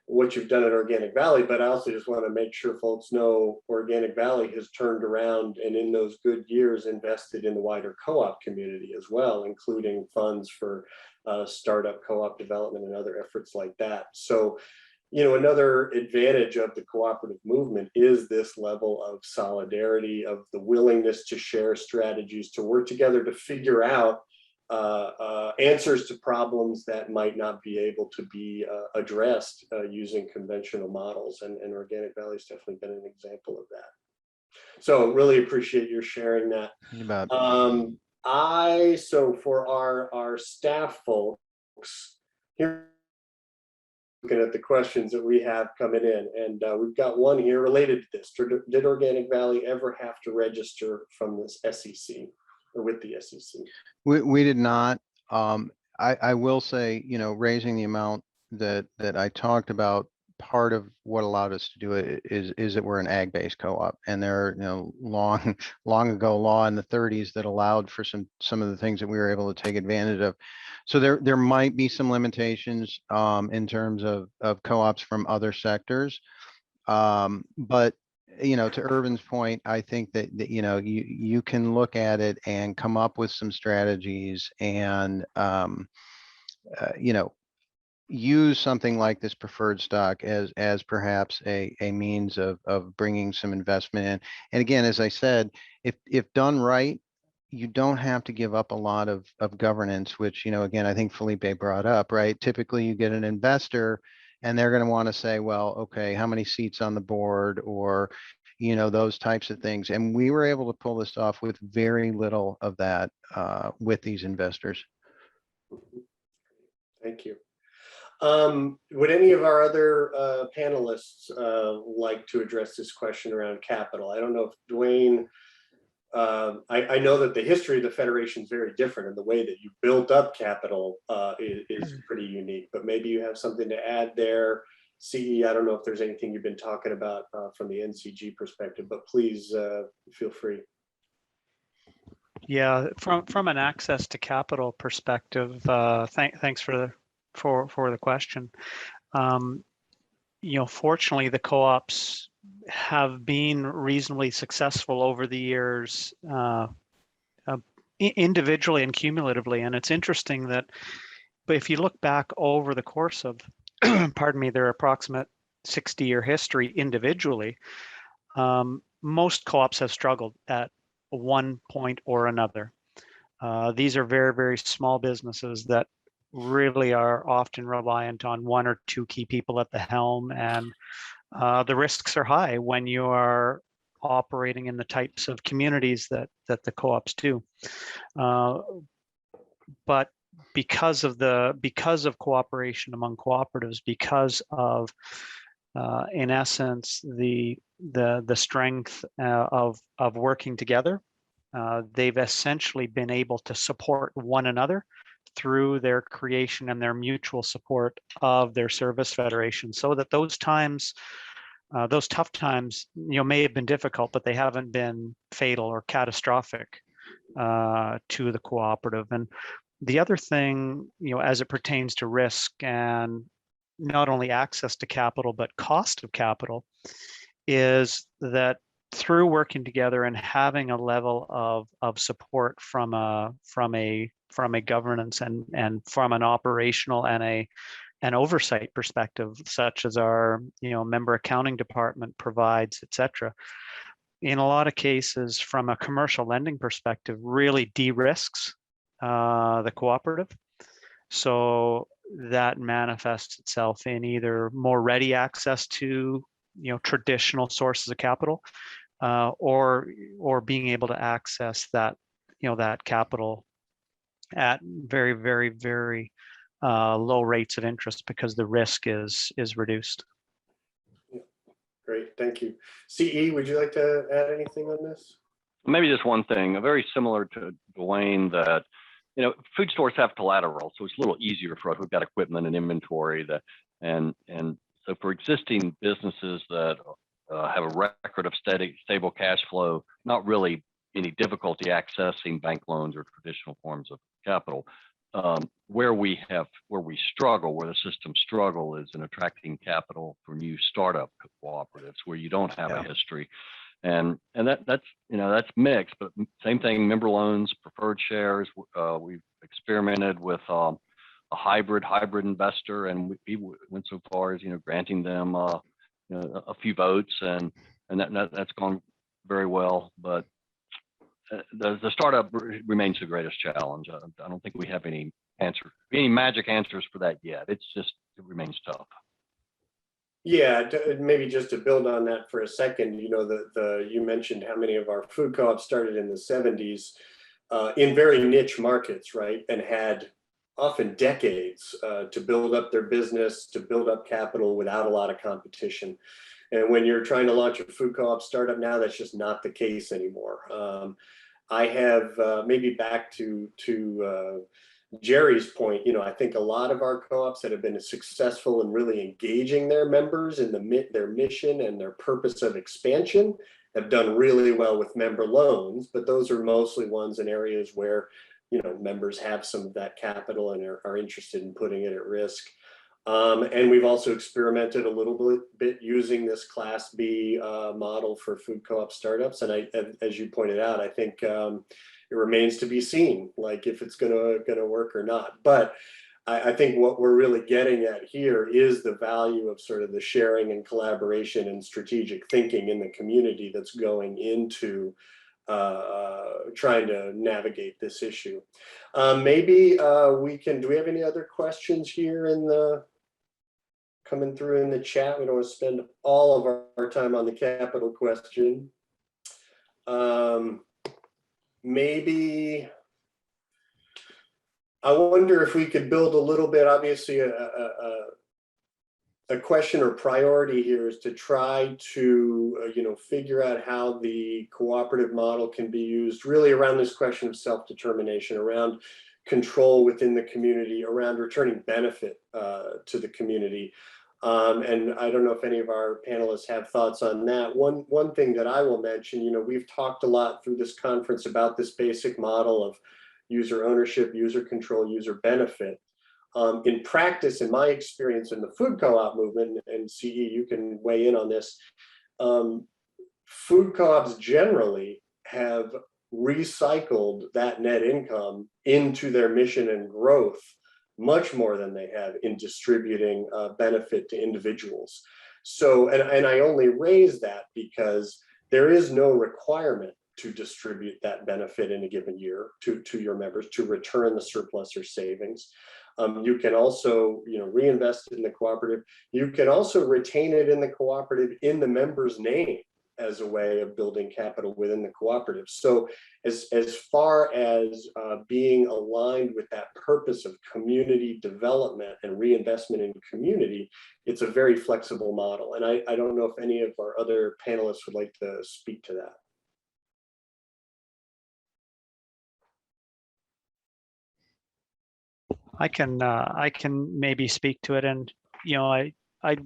what you've done at Organic Valley, but I also just want to make sure folks know Organic Valley has turned around and in those good years invested in the wider co-op community as well, including funds for startup co-op development and other efforts like that. So, you know, another advantage of the cooperative movement is this level of solidarity, of the willingness to share strategies, to work together to figure out answers to problems that might not be able to be addressed using conventional models. And Organic Valley has definitely been an example of that. So really appreciate your sharing that. You bet. So for our staff folks, here looking at the questions that we have coming in, and we've got one here related to this. Did Organic Valley ever have to register from this SEC or with the SEC? We did not. I will say, you know, raising the amount that I talked about, part of what allowed us to do it is that we're an ag-based co-op, and there are, you know, long ago law in the 30s that allowed for some of the things that we were able to take advantage of. So there might be some limitations in terms of co-ops from other sectors, but you know, to Erbin's point, I think that you know, you can look at it and come up with some strategies and you know, use something like this preferred stock as perhaps a means of bringing some investment in. And again, as I said, if done right, you don't have to give up a lot of governance, which, you know, again, I think Felipe brought up, right? Typically you get an investor and they're going to want to say, well, okay, how many seats on the board, or, you know, those types of things. And we were able to pull this off with very little of that with these investors. Thank you. Would any of our other panelists like to address this question around capital? I don't know if Duane, I know that the history of the Federation is very different, and the way that you built up capital is pretty unique, but maybe you have something to add there. CE, I don't know if there's anything you've been talking about from the NCG perspective, but please feel free. Yeah, from an access to capital perspective, thanks for the question. You know, fortunately, the co-ops have been reasonably successful over the years, individually and cumulatively. And it's interesting that, but if you look back over the course of, pardon me, their approximate 60-year history individually, most co-ops have struggled at one point or another. These are very, very small businesses that really are often reliant on one or two key people at the helm, and the risks are high when you are operating in the types of communities that the co-ops do. But because of cooperation among cooperatives, because of in essence the strength of working together, they've essentially been able to support one another through their creation and their mutual support of their service federation, so that those times, those tough times, you know, may have been difficult, but they haven't been fatal or catastrophic to the cooperative. And the other thing, you know, as it pertains to risk and not only access to capital, but cost of capital, is that through working together and having a level of support from a governance and from an operational and an oversight perspective, such as our member accounting department provides, etc. In a lot of cases, from a commercial lending perspective, really de-risks the cooperative. So that manifests itself in either more ready access to traditional sources of capital, or being able to access that that capital at very, very, very low rates of interest because the risk is reduced. Great, thank you. CE, would you like to add anything on this? Maybe just one thing, very similar to Duane, that food stores have collateral, so it's a little easier for us. We've got equipment and inventory that, and so for existing businesses that have a record of stable cash flow, not really any difficulty accessing bank loans or traditional forms of capital. Where we struggle, where the system struggle, is in attracting capital for new startup cooperatives where you don't have a history, and that's mixed. But same thing, member loans, preferred shares. We've experimented with a hybrid investor, and we went so far as granting them a few votes, and that's gone very well. But the startup remains the greatest challenge. I don't think we have any magic answers for that yet. It remains tough. Yeah, maybe just to build on that for a second, you mentioned how many of our food co-ops started in the 70s in very niche markets, right? And had often decades to build up their business, to build up capital without a lot of competition. And when you're trying to launch a food co-op startup now, that's just not the case anymore. I have maybe back to Jerry's point, I think a lot of our co-ops that have been successful in really engaging their members in their mission and their purpose of expansion have done really well with member loans, but those are mostly ones in areas where members have some of that capital and are interested in putting it at risk. And we've also experimented a little bit using this Class B model for food co-op startups. And as you pointed out, I think it remains to be seen, like if it's gonna work or not. But I think what we're really getting at here is the value of sort of the sharing and collaboration and strategic thinking in the community that's going into trying to navigate this issue. Maybe do we have any other questions here coming through in the chat? We don't want to spend all of our time on the capital question. Maybe I wonder if we could build a little bit, obviously a question or priority here is to try to figure out how the cooperative model can be used really around this question of self-determination, around control within the community, around returning benefit to the community. And I don't know if any of our panelists have thoughts on that. One thing that I will mention, we've talked a lot through this conference about this basic model of user ownership, user control, user benefit. In practice, in my experience in the food co-op movement, and CE, you can weigh in on this, food co-ops generally have recycled that net income into their mission and growth much more than they have in distributing benefit to individuals. So, and I only raise that because there is no requirement to distribute that benefit in a given year to your members, to return the surplus or savings. You can also reinvest in the cooperative. You can also retain it in the cooperative in the member's name as a way of building capital within the cooperative. So as far as being aligned with that purpose of community development and reinvestment in community, it's a very flexible model. And I don't know if any of our other panelists would like to speak to that. I can maybe speak to it, and I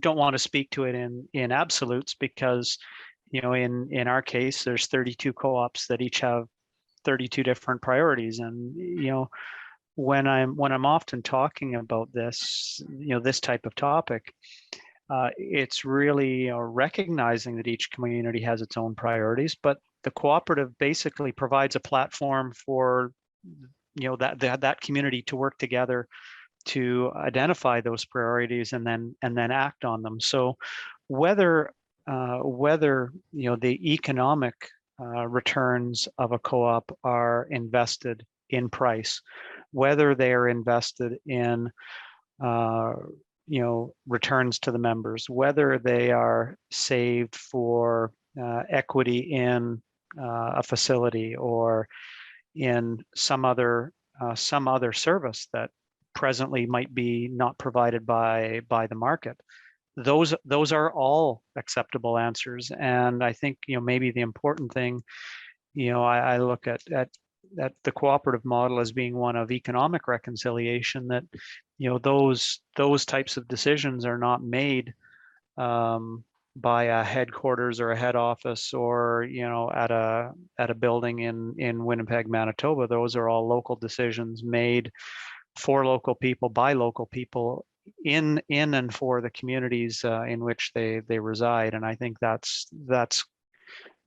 don't want to speak to it in absolutes because in our case there's 32 co-ops that each have 32 different priorities, and when I'm often talking about this this type of topic, it's really recognizing that each community has its own priorities, but the cooperative basically provides a platform for that community to work together to identify those priorities and then act on them. So whether the economic returns of a co-op are invested in price, whether they are invested in returns to the members, whether they are saved for equity in a facility or in some other service that presently might be not provided by the market. Those are all acceptable answers, and I think maybe the important thing, I look at the cooperative model as being one of economic reconciliation, that those types of decisions are not made by a headquarters or a head office or at a building in Winnipeg, Manitoba. Those are all local decisions made for local people by local people in and for the communities in which they reside. And I think that's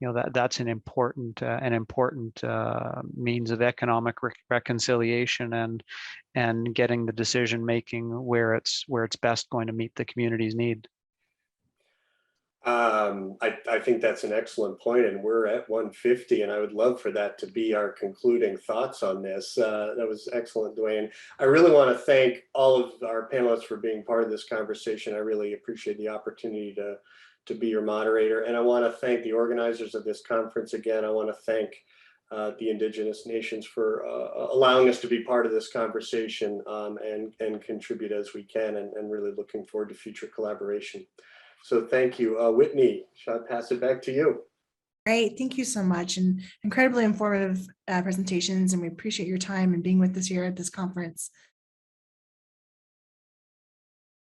an important means of economic reconciliation and getting the decision making where it's best going to meet the community's need. I think that's an excellent point, and we're at 150, and I would love for that to be our concluding thoughts on this. That was excellent, Duane. I really want to thank all of our panelists for being part of this conversation. I really appreciate the opportunity to be your moderator, and I want to thank the organizers of this conference again. I want to thank the Indigenous nations for allowing us to be part of this conversation and contribute as we can, and really looking forward to future collaboration. So thank you. Whitney, shall I pass it back to you? Great. Thank you so much. And incredibly informative presentations. And we appreciate your time and being with us here at this conference.